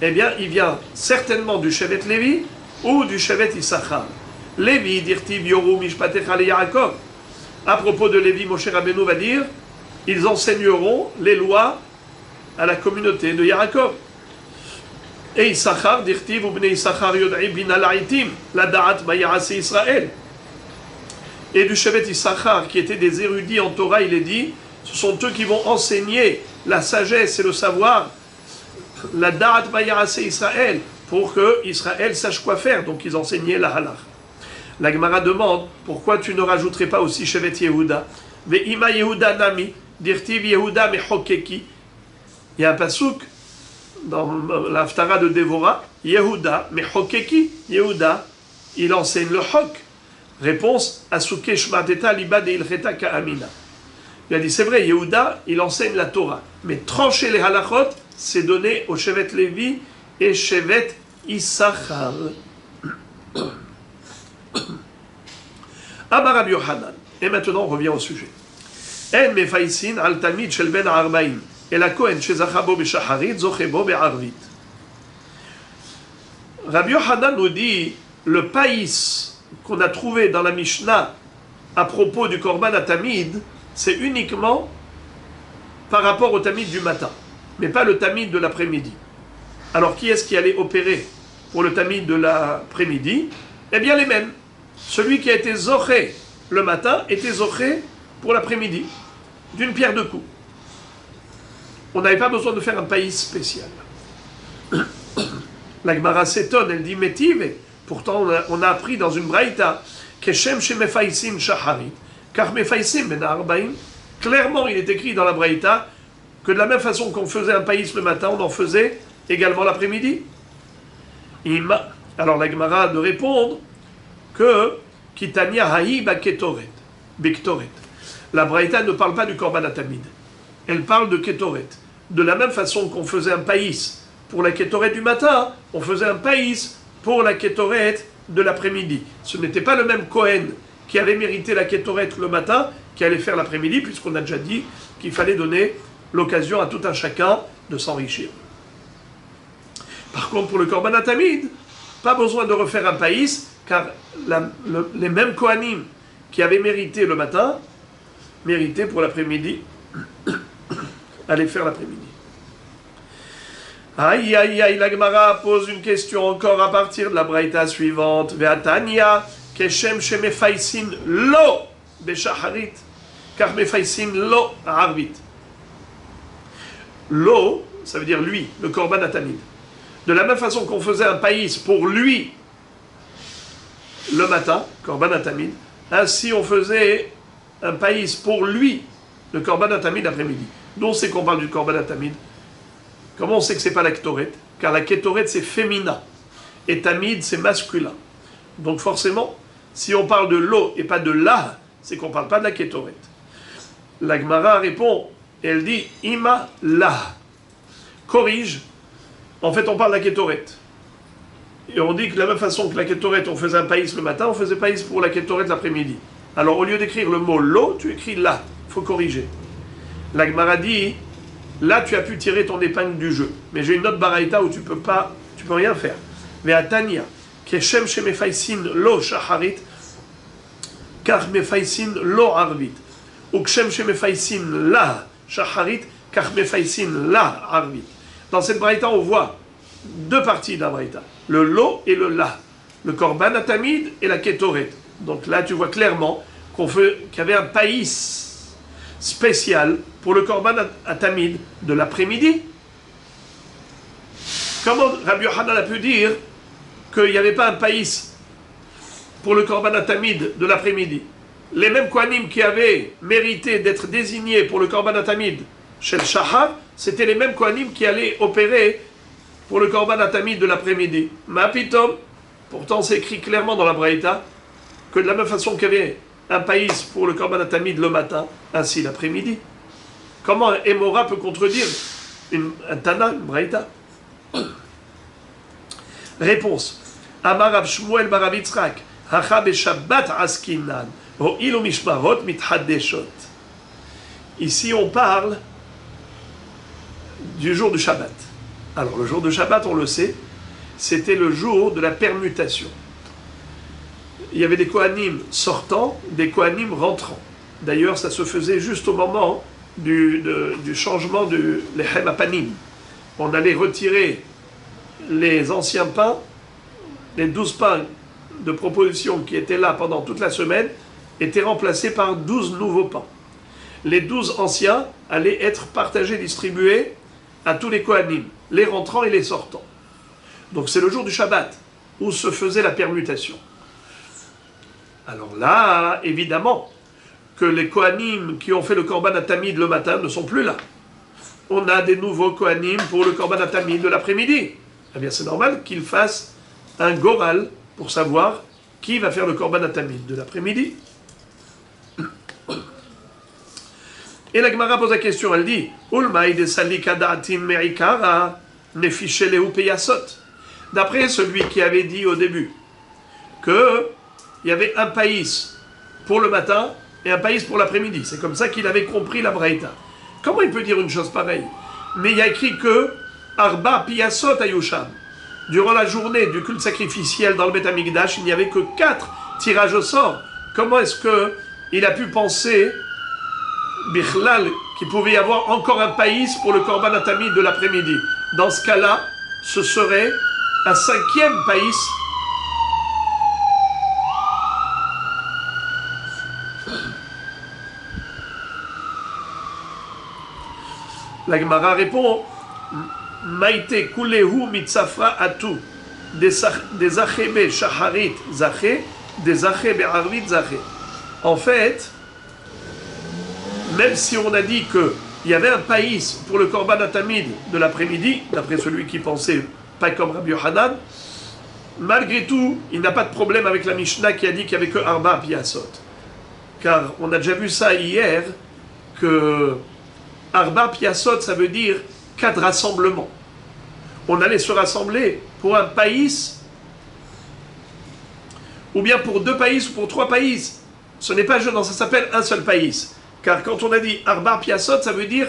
A: eh bien, il vient certainement du Shevet Lévi ou du Shevet Issachar. Lévi, dirtiv yoru mishpatecha li Yaakov. À propos de Lévi, Moshe Rabbeinu va dire, ils enseigneront les lois à la communauté de Yaakov. Et Issachar, dirtiv, ou bnei Issachar yod'i bina la'itim, la da'at ma'ya'ase Israël. Et du chevet Issachar, qui étaient des érudits en Torah, il est dit, ce sont eux qui vont enseigner la sagesse et le savoir, la da'at ma'ya'ase Israël, pour que Israël sache quoi faire. Donc ils enseignaient la halach. La Gemara demande, pourquoi tu ne rajouterais pas aussi chevet Yehuda? Ve'ima Yehuda nami, dirtiv Yehuda mechokeki. Il y a un pasouk dans l'Haftara de Dévorah, Yehuda mechokeki. Yehuda, il enseigne le chok. Réponse, Asuke shmateta liba de ilcheta ka'amina. Il a dit, c'est vrai, Yehuda, il enseigne la Torah. Mais trancher les halachot, c'est donné au chevet Lévi et chevet Issachar. Amar Rabbi Yochanan. Et maintenant, on revient au sujet. En mefaisin al tamid shel ben arba'im. Et la Kohen shezachabo beshacharit, zochebo be'arvit. Rabbi Yochanan nous dit, le païs qu'on a trouvé dans la Mishnah à propos du Korban Tamid, c'est uniquement par rapport au Tamid du matin, mais pas le Tamid de l'après-midi. Alors qui est-ce qui allait opérer pour le Tamid de l'après-midi? Eh bien les mêmes. Celui qui a été zoché le matin était zoché pour l'après-midi, d'une pierre deux coups. On n'avait pas besoin de faire un païs spécial. La Gemara s'étonne, elle dit Métive. Pourtant, on a appris dans une braïta Keshem she mefaisim shacharit, car mefaisim ben arbaim. Clairement, il est écrit dans la braïta que de la même façon qu'on faisait un païs le matin, on en faisait également l'après-midi. Alors la Gemara de répondre que Kitania haïba ketoret, bektoret. La braïta ne parle pas du korban tamid. Elle parle de ketoret. De la même façon qu'on faisait un païs pour la ketoret du matin, on faisait un païs pour la ketoret de l'après-midi. Ce n'était pas le même Kohen qui avait mérité la ketoret le matin qui allait faire l'après-midi, puisqu'on a déjà dit qu'il fallait donner l'occasion à tout un chacun de s'enrichir. Par contre, pour le korban tamid, pas besoin de refaire un païs, car les mêmes Kohanim qui avaient mérité le matin, méritaient pour l'après-midi, aller faire l'après-midi. Aïe, aïe, aïe, la Gemara pose une question encore à partir de la braïta suivante. Ve'atania, keshem shemefaisin lo beshacharit, car mefaisin lo arvit. Lo, ça veut dire lui, le korban tamid. De la même façon qu'on faisait un païs pour lui le matin, korban tamid, ainsi on faisait un païs pour lui, le korban tamid l'après-midi. D'où on sait qu'on parle du korban tamid? Comment on sait que c'est pas la ketoret? Car la ketoret c'est féminin et tamid c'est masculin. Donc forcément, si on parle de l'eau et pas de la, c'est qu'on parle pas de la ketoret. La Gemara répond, et elle dit ima la. Corrige, en fait on parle de la ketoret. Et on dit que de la même façon que la ketoret, on faisait un païs le matin, on faisait païs pour la ketoret l'après-midi. Alors au lieu d'écrire le mot l'eau, tu écris la. Il faut corriger. La Gemara dit, là tu as pu tirer ton épingle du jeu. Mais j'ai une autre baraïta où tu peux rien faire. Mais à Tania, keshem shemefaisin lo shacharit, car mefaisin lo arvit. Ou keshem shemefaisin la shacharit, car mefaisin la arvit. Dans cette baraïta, on voit deux parties de la baraïta. Le lo et le la. Le korban tamid et la ketoret. Donc là, tu vois clairement qu'il y avait un païs spécial pour le korban tamid de l'après-midi. Comment Rabbi Yochanan a pu dire qu'il n'y avait pas un païs pour le korban tamid de l'après-midi? Les mêmes Kohanim qui avaient mérité d'être désignés pour le korban tamid chez le Shahar, c'était les mêmes Kohanim qui allaient opérer pour le korban tamid de l'après-midi. Mapitom, pourtant c'est écrit clairement dans la Braïta que de la même façon qu'il y avait un païs pour le korban tamid le matin, ainsi l'après-midi. Comment un Emora peut contredire un Tana, une Braïta? Réponse. Amar Rav Shmuel bar Rav Yitzchak, hacha beshabbat askinan, ho'il u'mishmarot mithaddeshot. Ici on parle du jour du Shabbat. Alors le jour du Shabbat, on le sait, c'était le jour de la permutation. Il y avait des Kohanim sortants, des Kohanim rentrants. D'ailleurs, ça se faisait juste au moment du changement du Lechem Apanim. On allait retirer les anciens pains, les 12 pains de proposition qui étaient là pendant toute la semaine, étaient remplacés par 12 nouveaux pains. Les 12 anciens allaient être partagés, distribués à tous les Kohanim, les rentrants et les sortants. Donc c'est le jour du Shabbat où se faisait la permutation. Alors là, évidemment, que les Kohanim qui ont fait le Korban Atamid le matin ne sont plus là. On a des nouveaux Kohanim pour le Korban Atamid de l'après-midi. Eh bien c'est normal qu'ils fassent un Goral pour savoir qui va faire le Korban Atamid de l'après-midi. Et la Gemara pose la question, elle dit d'après celui qui avait dit au début qu'il y avait un païs pour le matin et un païs pour l'après-midi. C'est comme ça qu'il avait compris la Braïta. Comment il peut dire une chose pareille? Mais il y a écrit que Arba Piyasot Ayusham. Durant la journée du culte sacrificiel dans le Beth Amikdash, il n'y avait que 4 tirages au sort. Comment est-ce qu'il a pu penser Bichlal, qu'il pouvait y avoir encore un païs pour le Korban Atamid de l'après-midi? Dans ce cas-là, ce serait un 5e païs. La Gemara répond Maïte kulehu mitzafra atu des achebe shaharit zaché des achebe arvit zaché. En fait, même si on a dit qu'il y avait un païs pour le Korban Atamid de l'après-midi, d'après celui qui pensait pas comme Rabbi Yohanan, malgré tout, il n'a pas de problème avec la Mishnah qui a dit qu'il n'y avait que Arba Piyasot. Car on a déjà vu ça hier, que Arba Piyasot, ça veut dire 4 rassemblements. On allait se rassembler pour un païs, ou bien pour 2 païs, ou pour 3 païs. Ce n'est pas jeune, ça s'appelle un seul païs. Car quand on a dit Arba Piyasot, ça veut dire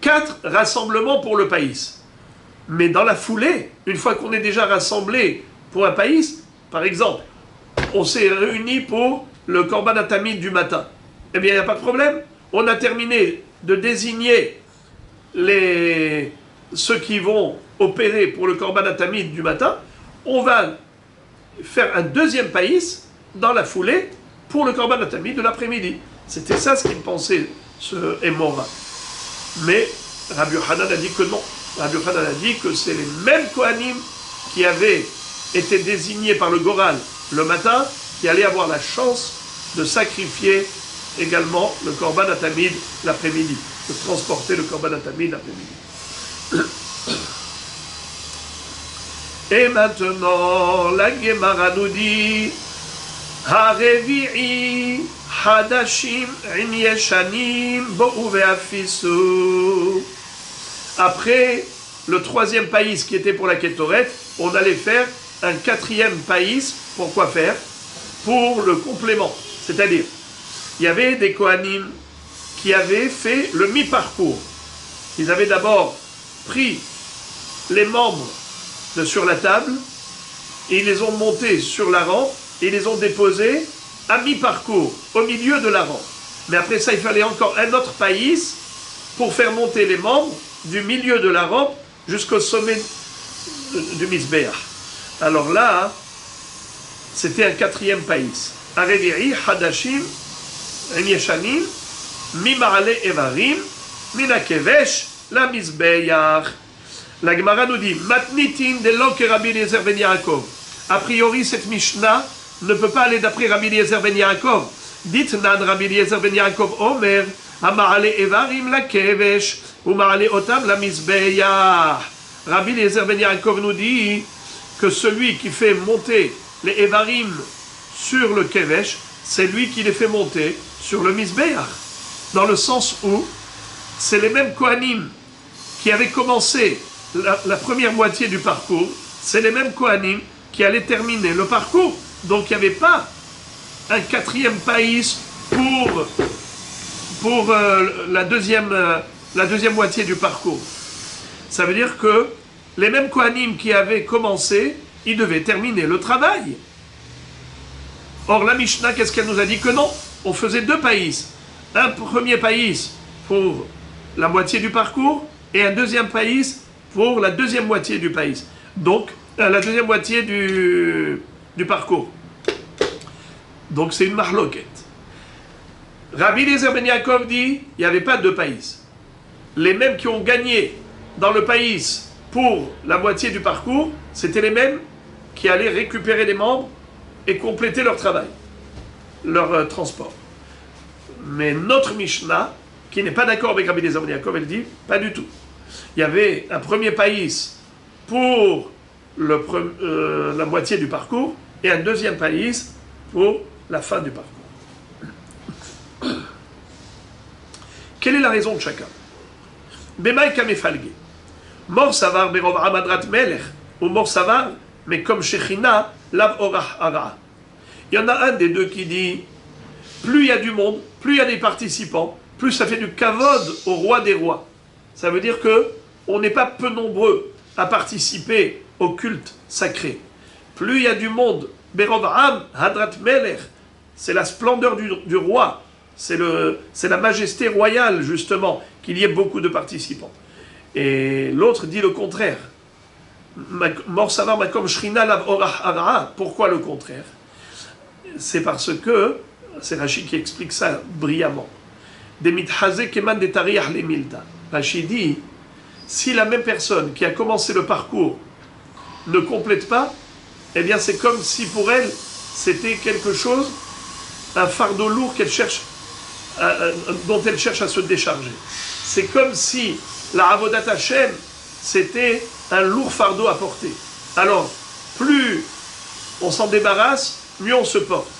A: 4 rassemblements pour le païs. Mais dans la foulée, une fois qu'on est déjà rassemblé pour un païs, par exemple, on s'est réunis pour le Korban Atamid du matin. Eh bien, il n'y a pas de problème. On a terminé de désigner ceux qui vont opérer pour le Korban Atamid du matin. On va faire un 2e païs dans la foulée pour le Korban Atamid de l'après-midi. C'était ça ce qu'il pensait, ce Emora. Mais Rabbi Yohanan a dit que non. Rabbi Yohanan a dit que c'est les mêmes Kohanim qui avaient été désignés par le Goral le matin qui allaient avoir la chance de sacrifier également le Korban Atamid l'après-midi, de transporter le Korban Atamid l'après-midi. Et maintenant, la Gemara nous dit Harevi'i Hadashim Yeshanim Bo'u ve'afisu. Après le 3e païs qui était pour la Kétoret, on allait faire un 4e païs. Pourquoi faire? Pour le complément. C'est-à-dire, il y avait des Kohanim qui avaient fait le mi-parcours. Ils avaient d'abord pris les membres sur la table, et ils les ont montés sur la rampe, et ils les ont déposés à mi-parcours, au milieu de la rampe. Mais après ça, il fallait encore un autre païs pour faire monter les membres du milieu de la rampe jusqu'au sommet du Mizbeach. Alors là, c'était un 4e païs. Areviri, Hadashim, Yeshanim, Mima'ale Evarim, Minakevesh, la Mizbeach. La Gemara nous dit Matnitin de l'ok Rabbi Eliezer ben Yaakov. A priori, cette Mishnah ne peut pas aller d'après Rabbi Eliezer ben Yaakov. Dites nan Rabbi Eliezer ben Yaakov Omer, Ama'ale Evarim la Kevesh, ou Ma'ale Otam la Mizbeach. Rabbi Eliezer ben Yaakov nous dit que celui qui fait monter les Evarim sur le Kevesh, c'est lui qui les fait monter sur le Mizbeach. Dans le sens où c'est les mêmes Kohanim qui avaient commencé la première moitié du parcours, c'est les mêmes Kohanim qui allaient terminer le parcours. Donc il n'y avait pas un 4e païs pour la deuxième moitié du parcours. Ça veut dire que les mêmes Kohanim qui avaient commencé, ils devaient terminer le travail. Or la Mishnah, qu'est-ce qu'elle nous a dit? Que non, on faisait 2 païs. Un premier païs pour la moitié du parcours et un 2e païs pour la 2e moitié du païs. Donc, la deuxième moitié du parcours. Donc, c'est une mahloket. Rabbi Eliezer ben Yaakov dit, il n'y avait pas deux pays. Les mêmes qui ont gagné dans le pays pour la moitié du parcours, c'était les mêmes qui allaient récupérer les membres et compléter leur travail, leur transport. Mais notre Mishnah, qui n'est pas d'accord avec Rabbi Eliezer ben Yaakov, elle dit, pas du tout. Il y avait un premier pays pour la moitié du parcours et un deuxième pays pour la fin du parcours. Quelle est la raison de chacun? Bemaï kamefalge. Mor savar berov amadrat melech, ou mor savar, mais comme Shechina, lav orach ara. Il y en a un des deux qui dit, plus il y a du monde, plus il y a des participants, plus ça fait du kavod au roi des rois. Ça veut dire que on n'est pas peu nombreux à participer au culte sacré. Plus il y a du monde, berov am hadrat melech, c'est la splendeur du roi. C'est la majesté royale, justement, qu'il y ait beaucoup de participants. Et l'autre dit le contraire. Mor savar makom shrina lav orach ara. Pourquoi le contraire? C'est parce que, c'est Rachid qui explique ça brillamment. Demithaze keman de tariach le milta. Rachid dit, si la même personne qui a commencé le parcours ne complète pas, eh bien c'est comme si pour elle, c'était quelque chose, un fardeau lourd qu'elle cherche, dont elle cherche à se décharger. C'est comme si la Avodat Hashem, c'était un lourd fardeau à porter. Alors, plus on s'en débarrasse, mieux on se porte.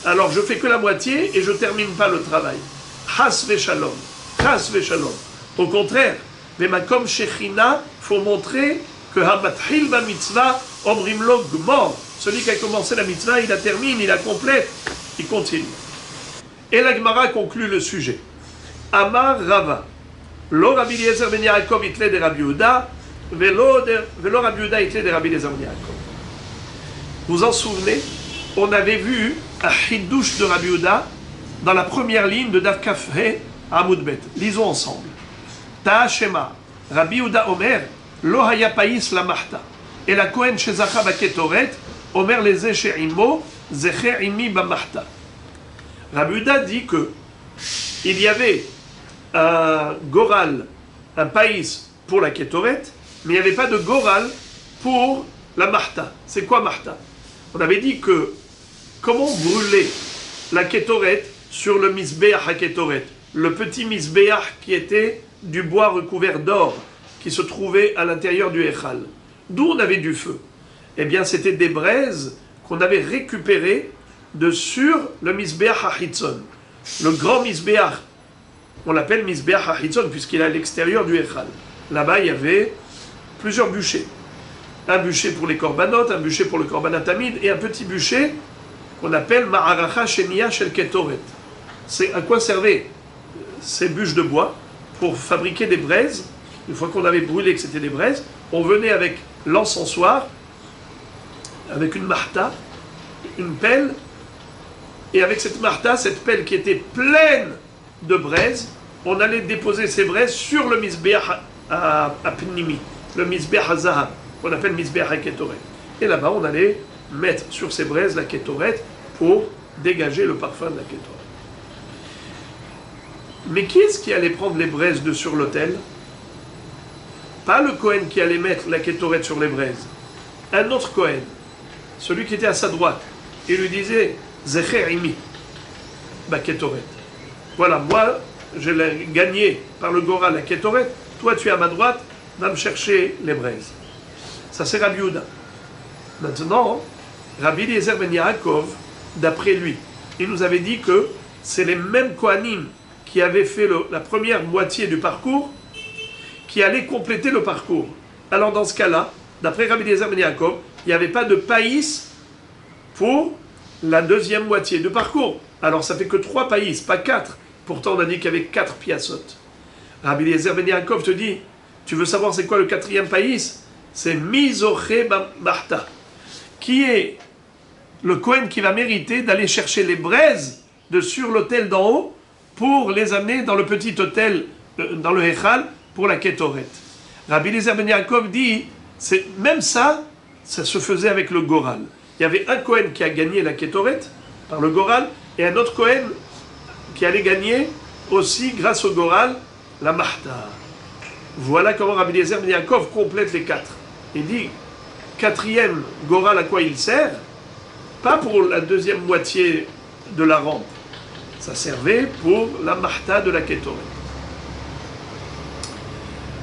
A: Alors, je fais que la moitié et je termine pas le travail. Chas v'shalom. Chas v'shalom. Au contraire, mais comme Shechina, faut montrer que Hamathil ba mitzvah, omrim lo gmor. Celui qui a commencé la mitzvah, il la termine, il la complète, il continue. Et la Gemara conclut le sujet. Amar Rava. Lo Rabbi Eliezer ben Yaakov itle de Rabbi Yehuda, velo Rabbi Yehuda itle de Rabbi Eliezer ben Yaakov. Vous en souvenez, on avait vu un chidouche de Rabbi Yehuda dans la première ligne de Daf Kafhe Amud Bet. Lisons ensemble. Ta Shema, Rabbi Yehuda Omer, lo haya païs la mahta. Et la Kohen shezacha baketoret, Omer leze she'imo, zecher imi ba mahta. Rabbi Yehuda dit que il y avait un goral, un païs pour la Ketoret, mais il n'y avait pas de goral pour la Marta. C'est quoi Marta? On avait dit que comment brûler la Ketoret sur le Misbeach à Ketoret, le petit Misbeach qui était du bois recouvert d'or, qui se trouvait à l'intérieur du Echal. D'où on avait du feu? Eh bien, c'était des braises qu'on avait récupérées de sur le Misbeach HaChitzon. Le grand Misbeach, on l'appelle Misbeach HaChitzon puisqu'il est à l'extérieur du Echal. Là-bas, il y avait plusieurs bûchers. Un bûcher pour les korbanot, un bûcher pour le korbanat tamid et un petit bûcher qu'on appelle Ma'aracha Shenia Shel Ketoret. C'est à quoi servaient ces bûches de bois? Pour fabriquer des braises. Une fois qu'on avait brûlé que c'était des braises, on venait avec l'encensoir, avec une marta, une pelle, et avec cette marta, cette pelle qui était pleine de braises, on allait déposer ces braises sur le misbeach à Pnimi, le misbeach à Zahab, qu'on appelle misbeach à Ketoret. Et là-bas, on allait mettre sur ces braises la Ketoret pour dégager le parfum de la Ketoret. Mais qui est-ce qui allait prendre les braises de sur l'autel? Pas le Kohen qui allait mettre la Ketoret sur les braises. Un autre Kohen, celui qui était à sa droite, il lui disait Zecher imi, ba Ketoret. Voilà, moi, je l'ai gagné par le Gora, la Ketoret. Toi, tu es à ma droite, va me chercher les braises. Ça, c'est Rabbi Yehuda. Maintenant, Rabbi Eliezer ben Yaakov, d'après lui, il nous avait dit que c'est les mêmes Kohanim qui avaient fait la première moitié du parcours qui allaient compléter le parcours. Alors, dans ce cas-là, d'après Rabbi Eliezer ben Yaakov, il n'y avait pas de païs pour la deuxième moitié du parcours. Alors, ça fait que 3 païs, pas 4. Pourtant, on a dit qu'il y avait 4 piassotes. Rabbi Eliezer ben Yaakov te dit, tu veux savoir c'est quoi le 4e païs? C'est Mizoché Marta, qui est le Kohen qui va mériter d'aller chercher les braises de sur l'autel d'en haut pour les amener dans le petit autel, dans le Echal, pour la Ketoret. Rabbi Eliezer ben Yaakov dit, Même ça, ça se faisait avec le Goral. Il y avait un Kohen qui a gagné la Kétoret par le Goral, et un autre Kohen qui allait gagner aussi, grâce au Goral, la Mahta. Voilà comment Rabbi Eliezer Ben Yaakov complète les quatre. Il dit, quatrième Goral, à quoi il sert? Pas pour la deuxième moitié de la rampe. Ça servait pour la Mahta de la Kétoret.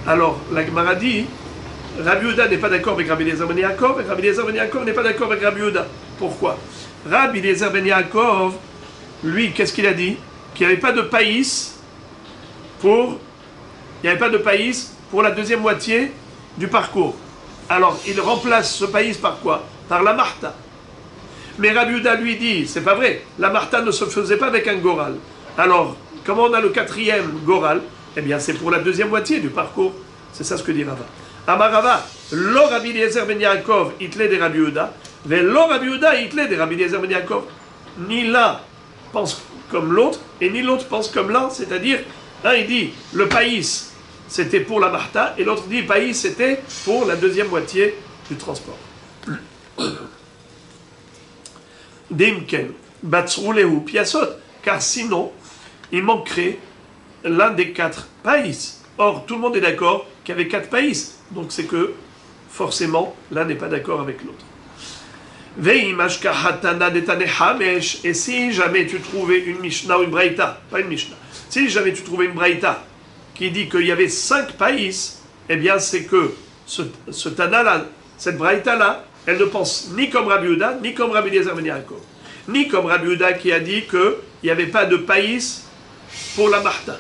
A: Alors, la Gemara dit, Rabbi Yehuda n'est pas d'accord avec Rabbi Eliezer Ben Yaakov, et Rabbi Eliezer Ben Yaakov n'est pas d'accord avec Rabbi Yehuda. Pourquoi? Rabbi Eliezer Ben Yaakov, lui, qu'est-ce qu'il a dit? Qu'il n'y avait pas de païs pour la deuxième moitié du parcours. Alors, il remplace ce païs par quoi? Par la Martha. Mais Rabbi Yehuda lui dit, c'est pas vrai, la Martha ne se faisait pas avec un Goral. Alors, comment on a le quatrième Goral? Eh bien, c'est pour la deuxième moitié du parcours. C'est ça ce que dit Rava. Amarava, lo Rabbi Eliezer Ben Yaakov, itle de Rabbi Yehuda, lo Rabbi Yehuda, itle de Rabbi Eliezer Ben Yaakov. Ni l'un pense comme l'autre, et ni l'autre pense comme l'un, c'est-à-dire, un il dit, le païs, c'était pour la Martha, et l'autre dit, le païs, c'était pour la deuxième moitié du transport. Dimken, batsroulehu piasot, car sinon, il manquerait l'un des quatre païs. Or, tout le monde est d'accord qu'il y avait quatre païs. Donc, c'est que, forcément, l'un n'est pas d'accord avec l'autre. Et si jamais tu trouvais une Mishnah ou une Braïta, pas une Mishnah, si jamais tu trouvais une Braïta qui dit qu'il y avait 5 païs, eh bien, c'est que ce Tana-là, cette Braïta-là, elle ne pense ni comme Rabbi Yehuda, ni comme Rabbi Eliezer Ben Yaakov. Ni comme Rabbi Yehuda qui a dit qu'il n'y avait pas de païs pour la Martha.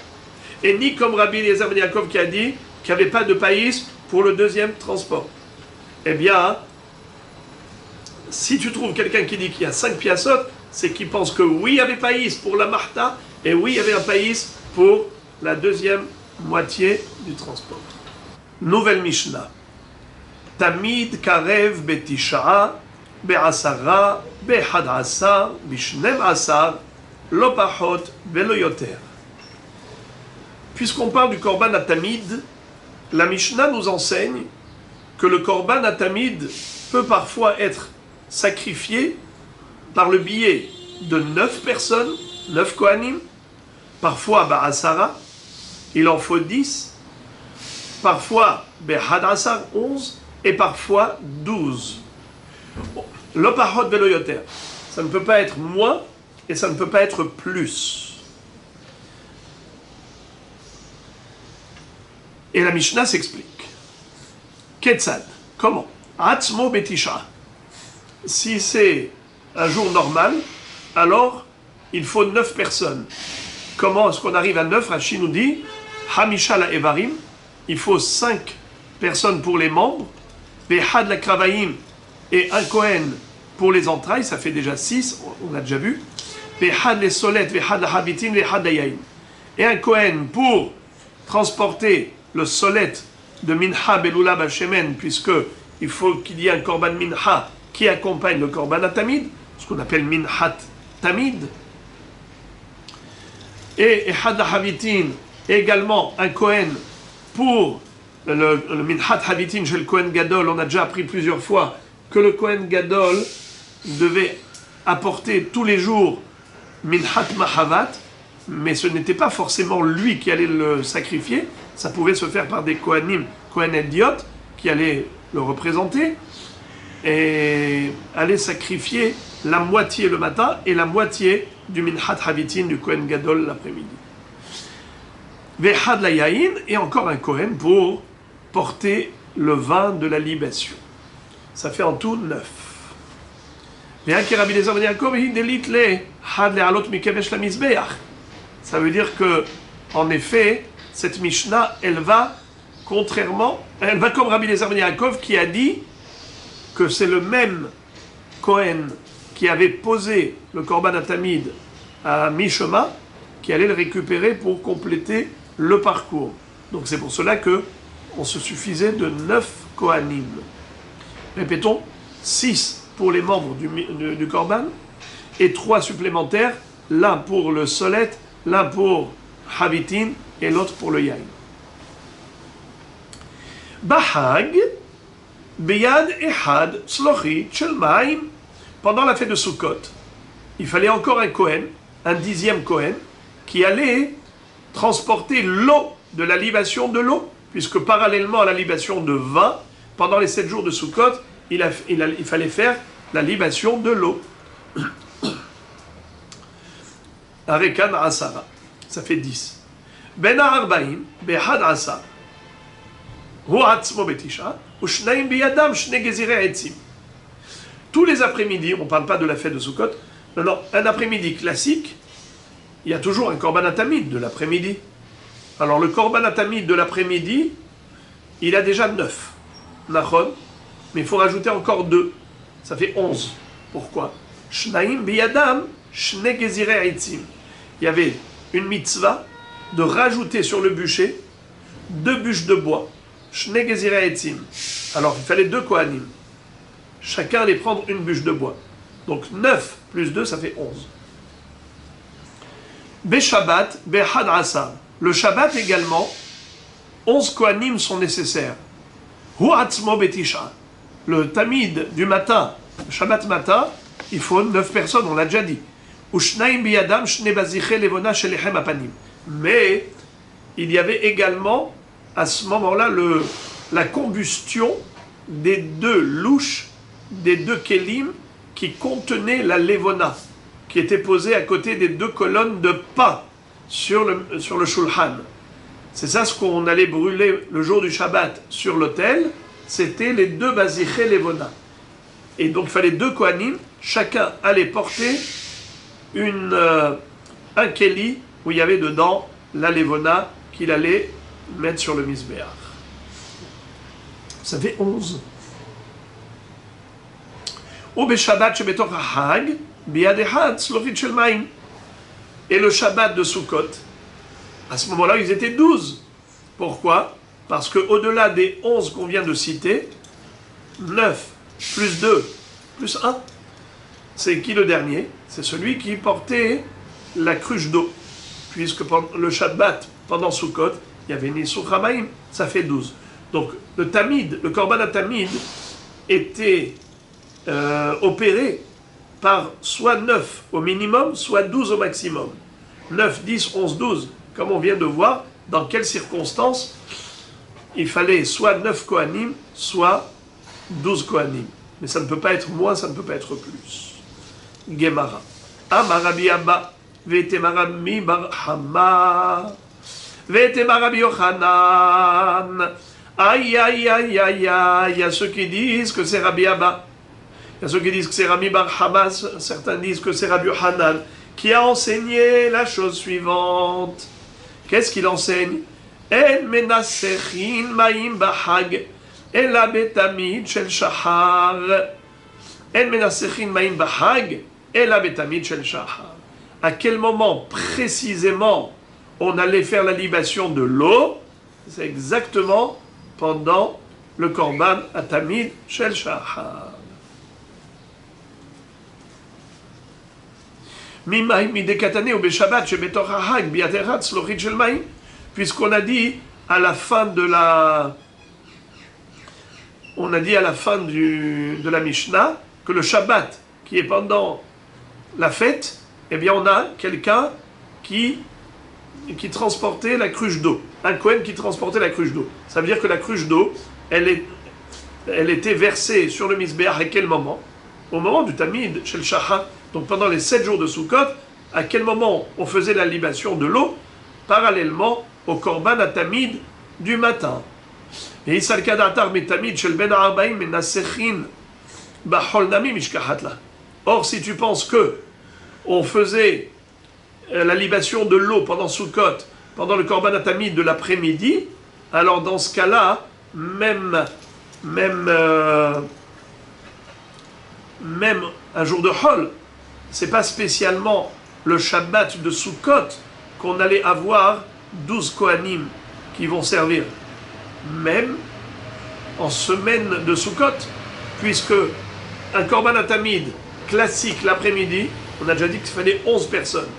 A: Et ni comme Rabbi Eliezer Ben Yaakov qui a dit qu'il n'y avait pas de païs pour le deuxième transport. Eh bien, si tu trouves quelqu'un qui dit qu'il y a 5 piasot, c'est qu'il pense que oui, il y avait païs pour la Martha, et oui, il y avait un païs pour la deuxième moitié du transport. Nouvelle Mishnah. Tamid karev betisha'a, be'asara, be'had'asar, bishnem asar, lo pachot, velo yoter. Puisqu'on parle du korban atamid, la Mishnah nous enseigne que le korban atamid peut parfois être sacrifié par le biais de 9 personnes, 9 Kohanim, parfois Ba'asara, il en faut 10, parfois Behadasar, 11, et parfois 12. L'opahot veloyoter, ça ne peut pas être moins et ça ne peut pas être plus. Et la Mishnah s'explique. Ketzad, comment? Atzmo betisha. Si c'est un jour normal, alors il faut 9 personnes. Comment est-ce qu'on arrive à 9? Rashi nous dit Hamisha la Evarim, il faut 5 personnes pour les membres, Behad la Kravaim et un Kohen pour les entrailles, ça fait déjà 6, on a déjà vu, Behad les Solet, Behad la Habitin, Behad la Yaim. Et un Kohen pour transporter le Solet de Mincha Belula Bashemen, puisque il faut qu'il y ait un Korban Mincha qui accompagne le Korban Tamid, ce qu'on appelle Minchat Tamid. Et Ehad Havitin, également un Kohen pour le Minchat Havitin chez le Kohen Gadol. On a déjà appris plusieurs fois que le Kohen Gadol devait apporter tous les jours Minchat Mahavat, mais ce n'était pas forcément lui qui allait le sacrifier, ça pouvait se faire par des Kohanim, Kohen Ediot, qui allaient le représenter, et aller sacrifier la moitié le matin et la moitié du Minchat Havitin du Kohen Gadol l'après-midi. Vehad la Yain, et encore un Kohen pour porter le vin de la libation. Ça fait en tout 9. Ça veut dire que, en effet, cette Mishnah, elle va comme Rabbi Eliezer Ben Yaakov qui a dit que c'est le même Kohen qui avait posé le Korban Atamid à mi-chemin qui allait le récupérer pour compléter le parcours. Donc c'est pour cela que on se suffisait de 9 Kohanim. Répétons, 6 pour les membres du Korban et 3 supplémentaires, l'un pour le Solet, l'un pour Havitin et l'autre pour le Yain. Bahag, Beyad Ehad Tzlochit Shel Maim. Pendant la fête de Sukkot, il fallait encore un Kohen, un 10e Kohen, qui allait transporter l'eau de la libation de l'eau, puisque parallèlement à la libation de vin, pendant les 7 jours de Sukkot, il fallait faire la libation de l'eau. Arekan Asara, ça fait 10. Ben Arba'im, Behad Asar, Hu Atzmo Betisha, Ushnaim Biyadam, Shne Gezirei Etzim. Tous les après-midi, on ne parle pas de la fête de Sukkot, non, un après-midi classique, il y a toujours un korban atamid de l'après-midi. Alors le korban atamid de l'après-midi, il a déjà 9, nachon, mais il faut rajouter encore 2, ça fait 11. Pourquoi? Shnaim biyadam, shne gezirei etzim. Il y avait une mitzvah de rajouter sur le bûcher 2 bûches de bois, shne gezirei etzim. Alors il fallait 2 kohanim. Chacun allait prendre une bûche de bois. Donc 9 plus 2, ça fait 11. Beshabbat, Behad Asar. Le Shabbat également, 11 kohanim sont nécessaires. Hu Atzmo Betisha. Le tamid du matin, le Shabbat matin, il faut 9 personnes, on l'a déjà dit. Ushnaim biyadam shne baziche levona shelechem apanim. Mais il y avait également, à ce moment-là, la combustion des 2 louches, des 2 kelim qui contenaient la levona, qui était posée à côté des 2 colonnes de pain sur le shulchan. C'est ça ce qu'on allait brûler le jour du Shabbat sur l'autel, c'était les 2 baziché levona. Et donc il fallait 2 kohanim, chacun allait porter un keli où il y avait dedans la levona qu'il allait mettre sur le misbéach. Ça fait 11. Ou Shabbat shebetoch ha'hag, biyad echad tzlochit shel maim. Et le Shabbat de Sukkot, à ce moment-là, ils étaient 12. Pourquoi? Parce qu'au-delà des 11 qu'on vient de citer, 9 plus 2 plus 1, c'est qui le dernier? C'est celui qui portait la cruche d'eau. Puisque le Shabbat, pendant Sukkot, il y avait Nisuch HaMaim, ça fait 12. Donc le tamid, le korban tamid, était opéré par soit 9 au minimum, soit 12 au maximum. 9, 10, 11, 12, comme on vient de voir, dans quelles circonstances il fallait soit 9 kohanim, soit 12 kohanim. Mais ça ne peut pas être moins, ça ne peut pas être plus. Gemara. Amar Rabbi Abba, ve'etemar Rabbi bar Hama, ve'etemar Rabbi Yochanan. Aïe, aïe, aïe, aïe, aïe, il y a ceux qui disent que c'est Rabbi Abba. Il y a ceux qui disent que c'est Rabbi bar Hama, certains disent que c'est Rabbi Yochanan, qui a enseigné la chose suivante. Qu'est-ce qu'il enseigne? En menasechin ma'im bahag, ela betamid shel shahar. En menasechin ma'im bahag, ela betamid shel shahar. À quel moment précisément on allait faire la libation de l'eau? C'est exactement pendant le korban atamid shel shahar. Puisqu'on a dit à la fin de la de la Mishnah que le Shabbat qui est pendant la fête, eh bien on a quelqu'un qui transportait la cruche d'eau, un Kohen qui transportait la cruche d'eau. Ça veut dire que la cruche d'eau, elle était versée sur le misbéach à quel moment? Au moment du tamid chez le shachar. Donc pendant les 7 jours de Sukkot, à quel moment on faisait la libation de l'eau? Parallèlement au korban atamid du matin. Et or, si tu penses que on faisait la libation de l'eau pendant Sukkot, pendant le korban atamid de l'après-midi, alors dans ce cas-là, même un jour de Hol, c'est pas spécialement le Shabbat de Sukkot qu'on allait avoir 12 Kohanim qui vont servir. Même en semaine de Sukkot, puisque un korban atamid classique l'après-midi, on a déjà dit qu'il fallait 11 personnes.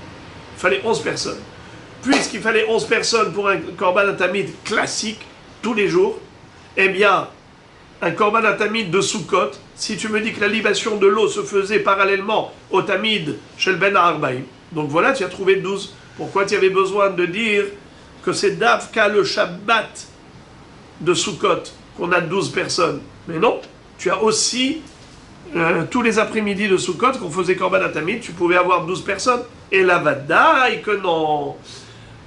A: Il fallait 11 personnes. Puisqu'il fallait 11 personnes pour un korban atamid classique, tous les jours, eh bien, un korban à tamid de Sukkot, si tu me dis que la libation de l'eau se faisait parallèlement au tamid chez le Ben Arbaïm, donc voilà, tu as trouvé 12. Pourquoi tu avais besoin de dire que c'est Davka le Shabbat de Sukkot qu'on a 12 personnes? Mais non, tu as aussi tous les après-midi de Sukkot qu'on faisait korban à tamid, tu pouvais avoir 12 personnes. Et la vadaï que non.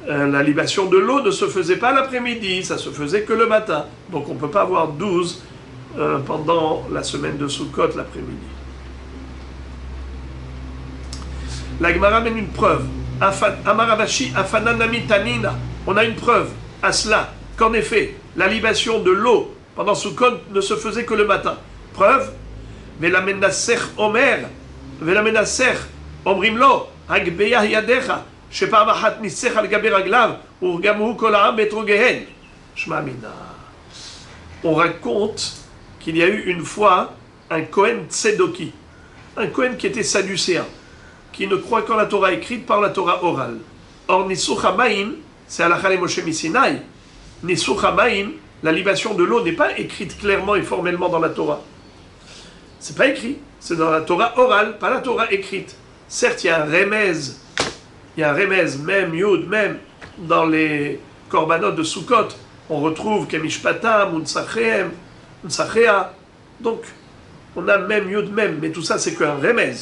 A: La libation de l'eau ne se faisait pas l'après-midi, ça se faisait que le matin. Donc on ne peut pas avoir 12 pendant la semaine de Sukkot l'après-midi. La Gemara mène une preuve. Amaravashi afananami tanina. On a une preuve à cela qu'en effet, la libation de l'eau pendant Sukkot ne se faisait que le matin. Preuve, Velamenaser Omer, Velamenaser Omrimlo, Agbeya Yadecha. On raconte qu'il y a eu une fois un Kohen Tzedoki, un Kohen qui était sadducéen, qui ne croit qu'en la Torah écrite par la Torah orale. Or, Nisuch HaMaim, c'est Halakha le Moshe Misinaï. Nisuch HaMaim, la libation de l'eau n'est pas écrite clairement et formellement dans la Torah. C'est pas écrit, c'est dans la Torah orale, pas la Torah écrite. Certes, il y a un remez. Il y a un remez, même, yud, même, dans les korbanot de Sukkot, on retrouve Kemishpatam, Unsachem, Unsachea. Donc, on a même, yud, même, mais tout ça, c'est qu'un remez.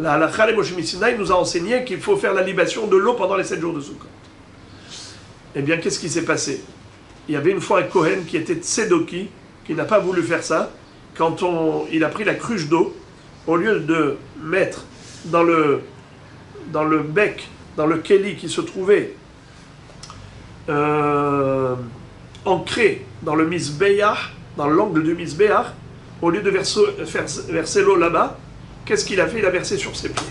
A: La halakha le Moshe Misinaï nous a enseigné qu'il faut faire la libation de l'eau pendant les 7 jours de Sukkot. Eh bien, qu'est-ce qui s'est passé? Il y avait une fois un Kohen qui était Tzedoki, qui n'a pas voulu faire ça. Quand il a pris la cruche d'eau, au lieu de mettre dans le bec, dans le keli qui se trouvait ancré dans le misbéach, dans l'angle du misbéach, au lieu de verser l'eau là-bas, qu'est-ce qu'il a fait? Il a versé sur ses pieds.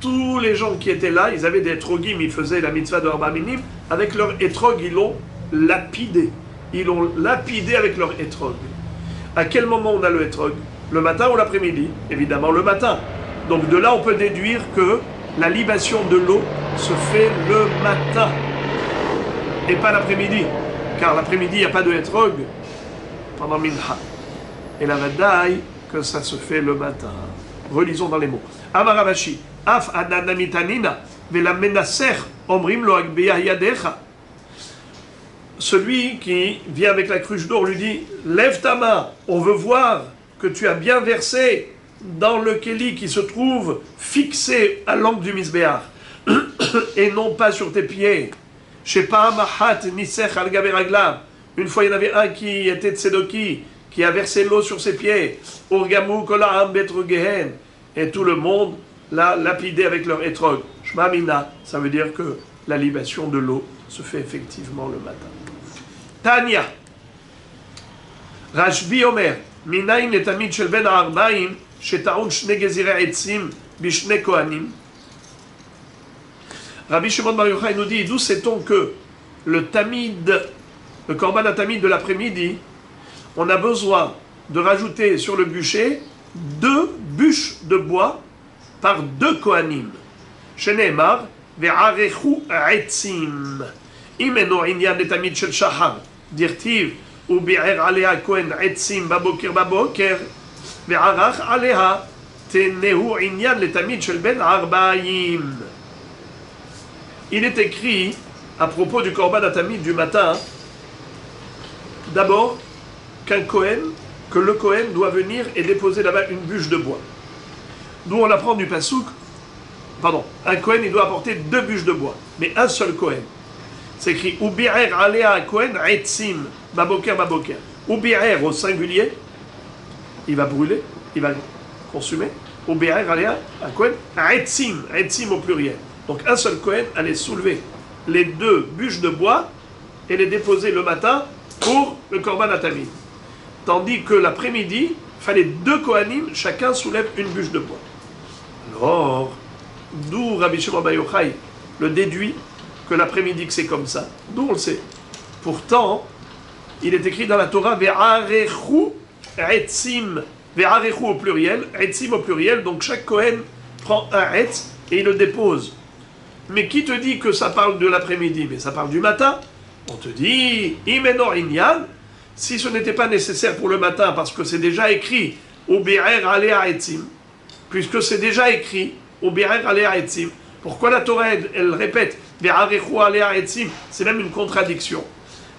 A: Tous les gens qui étaient là, ils avaient des etrogim, ils faisaient la mitzvah de Arba Minim, avec leur etrog, ils l'ont lapidé. Ils l'ont lapidé avec leur etrog. À quel moment on a le etrog? Le matin ou l'après-midi? Évidemment le matin. Donc de là, on peut déduire que la libation de l'eau se fait le matin et pas l'après-midi, car l'après-midi, il n'y a pas de etrog pendant Mincha. Et la vadaï, que ça se fait le matin. Relisons dans les mots. Amaravashi, af ananamitanina, vela menaser, omrim lo agbeya yadecha. Celui qui vient avec la cruche d'or lui dit, lève ta main, on veut voir que tu as bien versé dans le keli qui se trouve fixé à l'angle du misbéach et non pas sur tes pieds. Une fois il y en avait un qui était Tzedoki, qui a versé l'eau sur ses pieds. Et tout le monde l'a lapidé avec leur etrog. Shmamina, ça veut dire que la libation de l'eau se fait effectivement le matin. Tanya, Rashbi Omer, Minayin le tamid shel ben ha'arbaim, shetaun shne gezirei etzim bishne kohanim. Rabbi Shimon Bar Yochai nous dit, d'où sait-on que le tamid, le korban à tamid de l'après-midi, on a besoin de rajouter sur le bûcher 2 bûches de bois par 2 kohanim. Sheneemar, ve'arechu etzim. Imeno inyan le tamid shel shahar, dirtiv, ou bi'er alea kohen etzim baboker baboker, ve'arach alea, tenehu inyan le tamid shel ben arbaim. Il est écrit, à propos du korban atamid du matin, d'abord, que le Kohen doit venir et déposer là-bas une bûche de bois. D'où on apprend du pasouk, un Kohen, il doit apporter 2 bûches de bois, mais un seul Kohen. C'est écrit, ou bi'er alea Kohen etzim, baboker baboker. Ou bi'er au singulier, il va brûler, il va consumer. Ou bi'er alea Kohen etzim au pluriel. Donc un seul Kohen allait soulever les 2 bûches de bois et les déposer le matin pour le korban atamid. Tandis que l'après-midi, il fallait 2 Kohanim, chacun soulève une bûche de bois. Alors, d'où Rabbi Shimon Bar Yochai le déduit que l'après-midi que c'est comme ça. D'où on le sait. Pourtant, il est écrit dans la Torah ve'arechu etzim, ve'arechu au pluriel, etzim au pluriel, donc chaque Kohen prend un etz et il le dépose. Mais qui te dit que ça parle de l'après-midi? Mais ça parle du matin. On te dit, Imeno Inyan, si ce n'était pas nécessaire pour le matin, parce que c'est déjà écrit au Bi'er Alea Etzim, puisque c'est déjà écrit au Bi'er Alea Etzim, pourquoi la Torah, elle répète Ve'arechu Alea Etzim? C'est même une contradiction.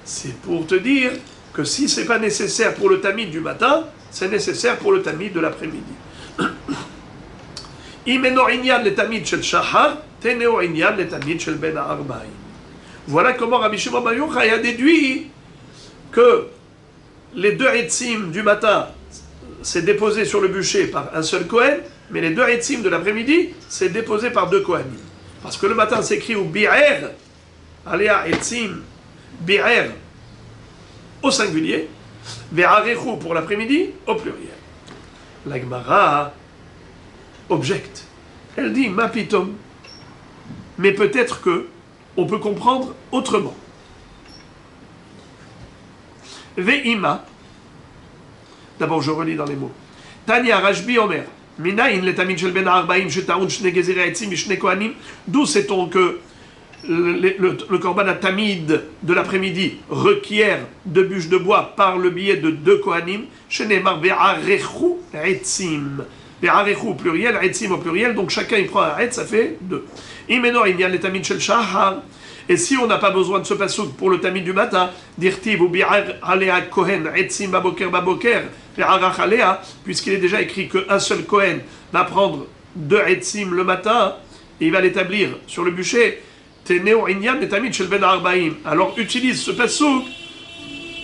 A: C'est pour te dire que si ce n'est pas nécessaire pour le tamid du matin, c'est nécessaire pour le tamid de l'après-midi. Voilà comment Rabbi Shimon bar Yochai a déduit que les deux etzim du matin, c'est déposé sur le bûcher par un seul Kohen, mais les deux etzim de l'après-midi, c'est déposé par deux Kohanim. Parce que le matin, c'est écrit au bi'er, alea etzim, bi'er au singulier, ve'arechu pour l'après-midi au pluriel. La Gemara objecte. Elle dit, ma pitom. Mais peut-être que on peut comprendre autrement. Ve'ima. D'abord, je relis dans les mots. Tanya Rashbi Omer. Minayin le tamid shel ben ha'arba'im shetaun shne gezerei etzim mishne kohanim. D'où sait-on que le korban tamid de l'après-midi requiert 2 bûches de bois par le biais de 2 kohanim. Shenemar ve'arechu etzim. Ve'arechu au pluriel, etzim au pluriel. Donc chacun il prend un etz, ça fait 2. Imenor inyan le tamid shel shahar. Et si on n'a pas besoin de ce passouk pour le tamid du matin, dirtiv ou bi'ar alea kohen etzim baboker ve'arach alea, puisqu'il est déjà écrit qu'un seul kohen va prendre 2 etzim le matin et il va l'établir sur le bûcher. Teneo inyan le tamid shel ben arbaim. Alors utilise ce passouk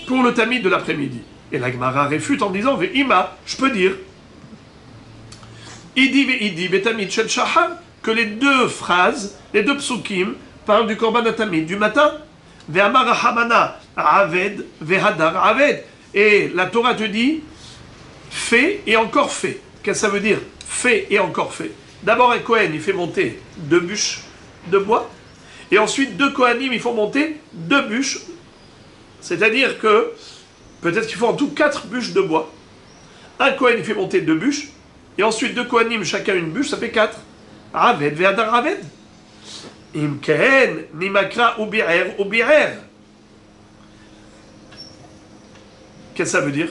A: pour le tamid de l'après-midi. Et la Gemara réfute en disant ve'ima, je peux dire idi ve'idi betamid shel shahar, que les deux phrases, les deux psukim parle du korban tamid du matin. Ve'amar Hamana aved ve'hadar aved. Et la Torah te dit fait et encore fait. Qu'est-ce que ça veut dire? Fait et encore fait. D'abord un Kohen il fait monter 2 bûches de bois et ensuite 2 Kohanim il faut monter 2 bûches. C'est-à-dire que peut-être qu'il faut en tout 4 bûches de bois. Un Kohen il fait monter 2 bûches et ensuite 2 Kohanim chacun une bûche, ça fait 4. Aved ve'hadar aved. Imken, nimakra ou bi'er. Qu'est-ce que ça veut dire?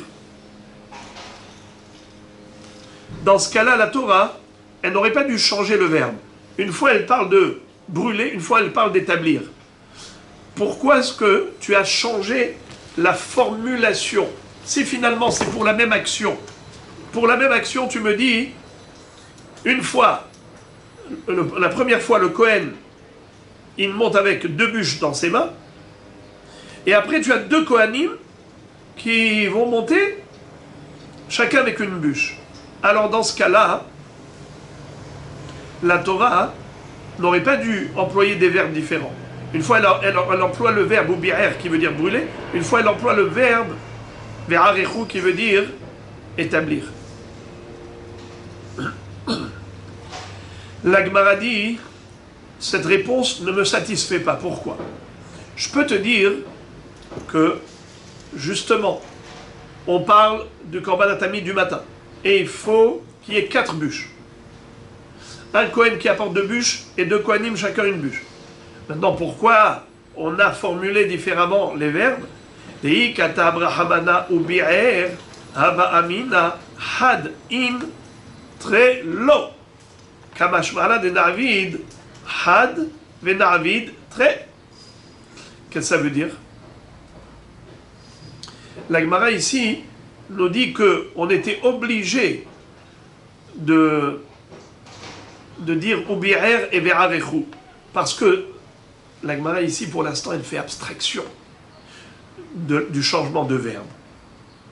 A: Dans ce cas-là, la Torah, elle n'aurait pas dû changer le verbe. Une fois, elle parle de brûler, une fois, elle parle d'établir. Pourquoi est-ce que tu as changé la formulation? Si finalement, c'est pour la même action. Pour la même action, tu me dis, une fois, la première fois, le Kohen, il monte avec 2 bûches dans ses mains. Et après, tu as 2 Kohanim qui vont monter, chacun avec une bûche. Alors, dans ce cas-là, la Torah n'aurait pas dû employer des verbes différents. Une fois, elle emploie le verbe ubi'er qui veut dire brûler. Une fois, elle emploie le verbe ve'arechu qui veut dire établir. La Gemara dit, cette réponse ne me satisfait pas. Pourquoi? Je peux te dire que, justement, on parle du korban tamid du matin. Et il faut qu'il y ait 4 bûches. Un Kohen qui apporte 2 bûches et 2 Kohanim chacun une bûche. Maintenant, pourquoi on a formulé différemment les verbes? Dei kata Abrahamana ou bi'er, hava amina, had in, tre lo. Kamashmala de Navid, had, ve Navid, tre. Qu'est-ce que ça veut dire? La Gemara ici nous dit qu'on était obligé de dire ubi'er et ve'arechu. Parce que la Gemara ici, pour l'instant, elle fait abstraction du changement de verbe.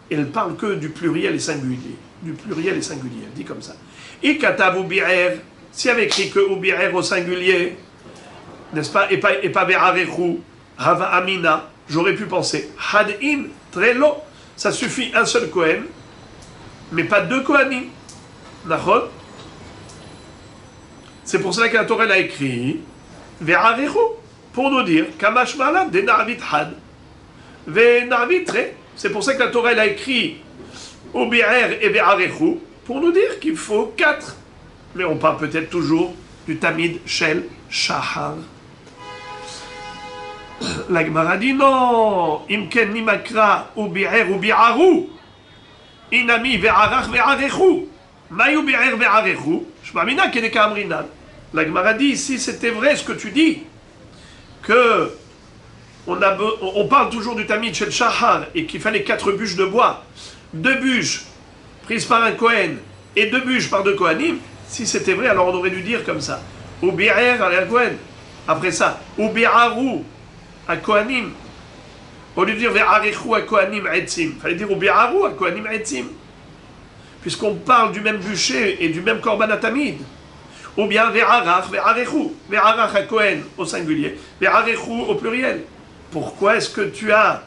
A: Elle parle que du pluriel et singulier. Du pluriel et singulier, elle dit comme ça. Et katav ubi'er, s'il y avait écrit que ubi'er au singulier, n'est-ce pas, et pas ve'arechu, hava amina, j'aurais pu penser had'in, trelo, ça suffit un seul Kohen, mais pas 2 Kohanim. Nachon. C'est pour cela que la Torah a écrit ve'arechu, pour nous dire kamash mala de na'avit had ve'na'avit tre. C'est pour ça que la Torah a écrit ubi'er et ve'arechu, pour nous dire qu'il faut 4. Mais on parle peut-être toujours du tamid shel shahar. La Gemara dit non. Imken nimakra ou bi'er ou bi'aru. Inami ve'arach ve'arechu. Mayu bi'er ve'arechu. Shmamina kedeka amrinan. La Gemara dit ici, c'était vrai ce que tu dis, que on parle toujours du tamid shel shahar et qu'il fallait 4 bûches de bois, 2 bûches prises par un Kohen et 2 bûches par 2 Kohanim. Si c'était vrai, alors on aurait dû dire comme ça. Ou bi'er al Kohen. Après ça, ou bi'aru à Kohanim. Au lieu de dire ve'arechu à Kohanim etzim, il fallait dire ou bi'aru à Kohanim etzim. Puisqu'on parle du même bûcher et du même korban tamid. Ou bien ve'arach ve'arechu. Ve'arach à Kohen au singulier, ve'arechu au pluriel. Pourquoi est-ce que tu as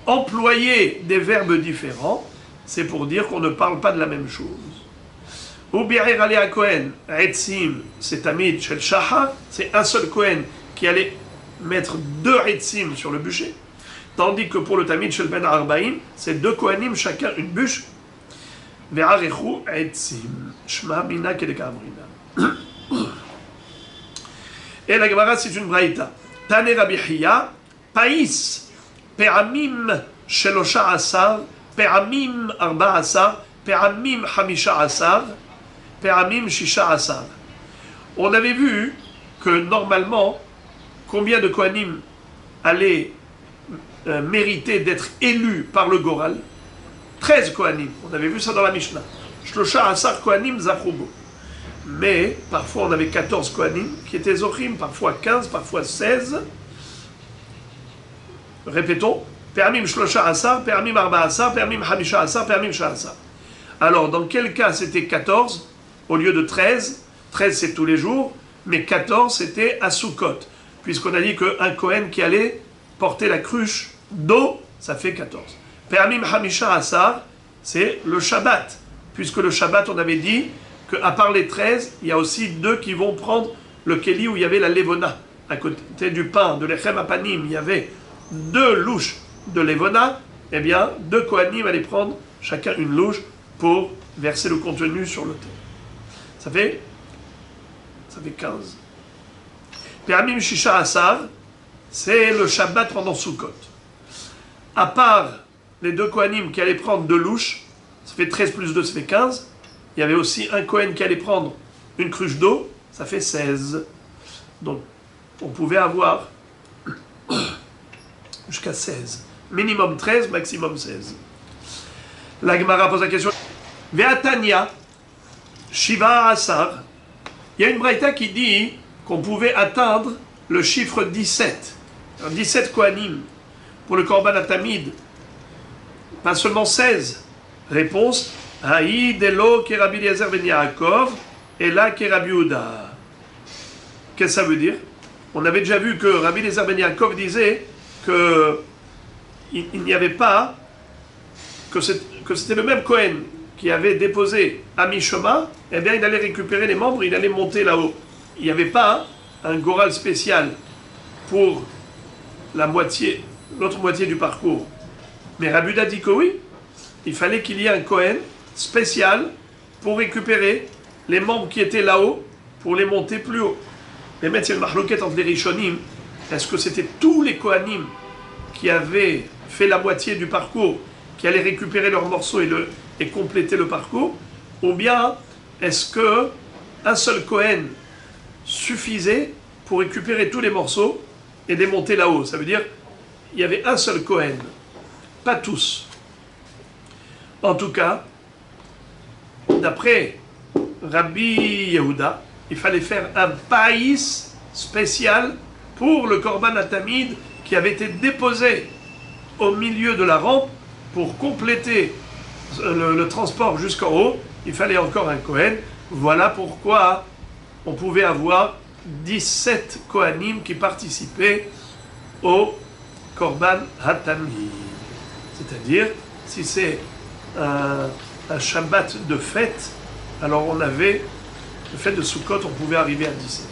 A: employé des verbes différents? C'est pour dire qu'on ne parle pas de la même chose. Ou bi'er ale à Kohen, etzim, c'est tamid shel shahar, c'est un seul Kohen qui allait mettre 2 etzim sur le bûcher. Tandis que pour le tamid shel ben arbaim, c'est 2 Kohanim, chacun une bûche. Ve'arechu etzim. Shma mina kedeka amrina. Et la Gemara, c'est une braïta. Tane Rabbi Hiya, Païs, Pe'amim Shelosha Asar, Pe'amim Arba Asar, Pe'amim Hamisha Asar, Pe'amim Shisha Asar. On avait vu que normalement, combien de Kohanim allaient mériter d'être élus par le Goral? 13 Kohanim. On avait vu ça dans la Mishnah. Shlosha Asar Kohanim Zachrubo. Mais parfois on avait 14 Kohanim qui étaient Zochim, parfois 15, parfois 16. Répétons. Permim Shlosha Asar, Permim Arba Asar, Permim Hamisha Asar, Permim Shah Asar. Alors dans quel cas c'était 14 au lieu de 13? 13 c'est tous les jours, mais 14 c'était à Sukkot. Puisqu'on a dit qu'un Kohen qui allait porter la cruche d'eau, ça fait 14. Permim Hamisha Asar, c'est le Shabbat. Puisque le Shabbat, on avait dit qu'à part les 13, il y a aussi 2 qui vont prendre le Keli où il y avait la Levona. À côté du pain, de l'Echem Apanim, il y avait 2 louches de Levona. Eh bien, 2 Kohanim allaient prendre chacun une louche pour verser le contenu sur l'autel. Ça fait 15. Permim Shisha Asar, c'est le Shabbat pendant Sukkot. À part les 2 Kohanim qui allaient prendre 2 louches, ça fait 13 plus 2, ça fait 15. Il y avait aussi un Kohen qui allait prendre une cruche d'eau, ça fait 16. Donc, on pouvait avoir jusqu'à 16. Minimum 13, maximum 16. La Gemara pose la question. Ve'atania, Shiva Asar. Il y a une braïta qui dit qu'on pouvait atteindre le chiffre 17. Alors, 17 Kohanim pour le Korban Tamid. Pas seulement 16. Réponse. Haïd elo ke Rabbi Eliezer ben Yaakov et là ke Rabbi Yehuda. Qu'est-ce que ça veut dire? On avait déjà vu que Rabbi Eliezer ben Yaakov disait que il n'y avait pas, que c'était le même Kohen qui avait déposé à Mishoma, eh bien il allait récupérer les membres, il allait monter là-haut. Il n'y avait pas un goral spécial pour l'autre moitié du parcours. Mais Rabbi Yehuda dit que oui, il fallait qu'il y ait un Kohen spécial pour récupérer les membres qui étaient là-haut, pour les monter plus haut. Mais maintenant, il y a une marloquette entre les Rishonim. Est-ce que c'était tous les Kohanim qui avaient fait la moitié du parcours, qui allaient récupérer leurs morceaux et compléter le parcours? Ou bien, est-ce que un seul Kohen suffisait pour récupérer tous les morceaux et les monter là-haut? Ça veut dire, il y avait un seul Kohen, pas tous. En tout cas, d'après Rabbi Yehuda, il fallait faire un païs spécial pour le Korban Tamid qui avait été déposé au milieu de la rampe pour compléter le transport jusqu'en haut. Il fallait encore un Kohen. Voilà pourquoi on pouvait avoir 17 Kohanim qui participaient au Korban Tamid. C'est-à-dire, si c'est un Shabbat de fête, alors on avait, le fait de Sukkot, on pouvait arriver à 17.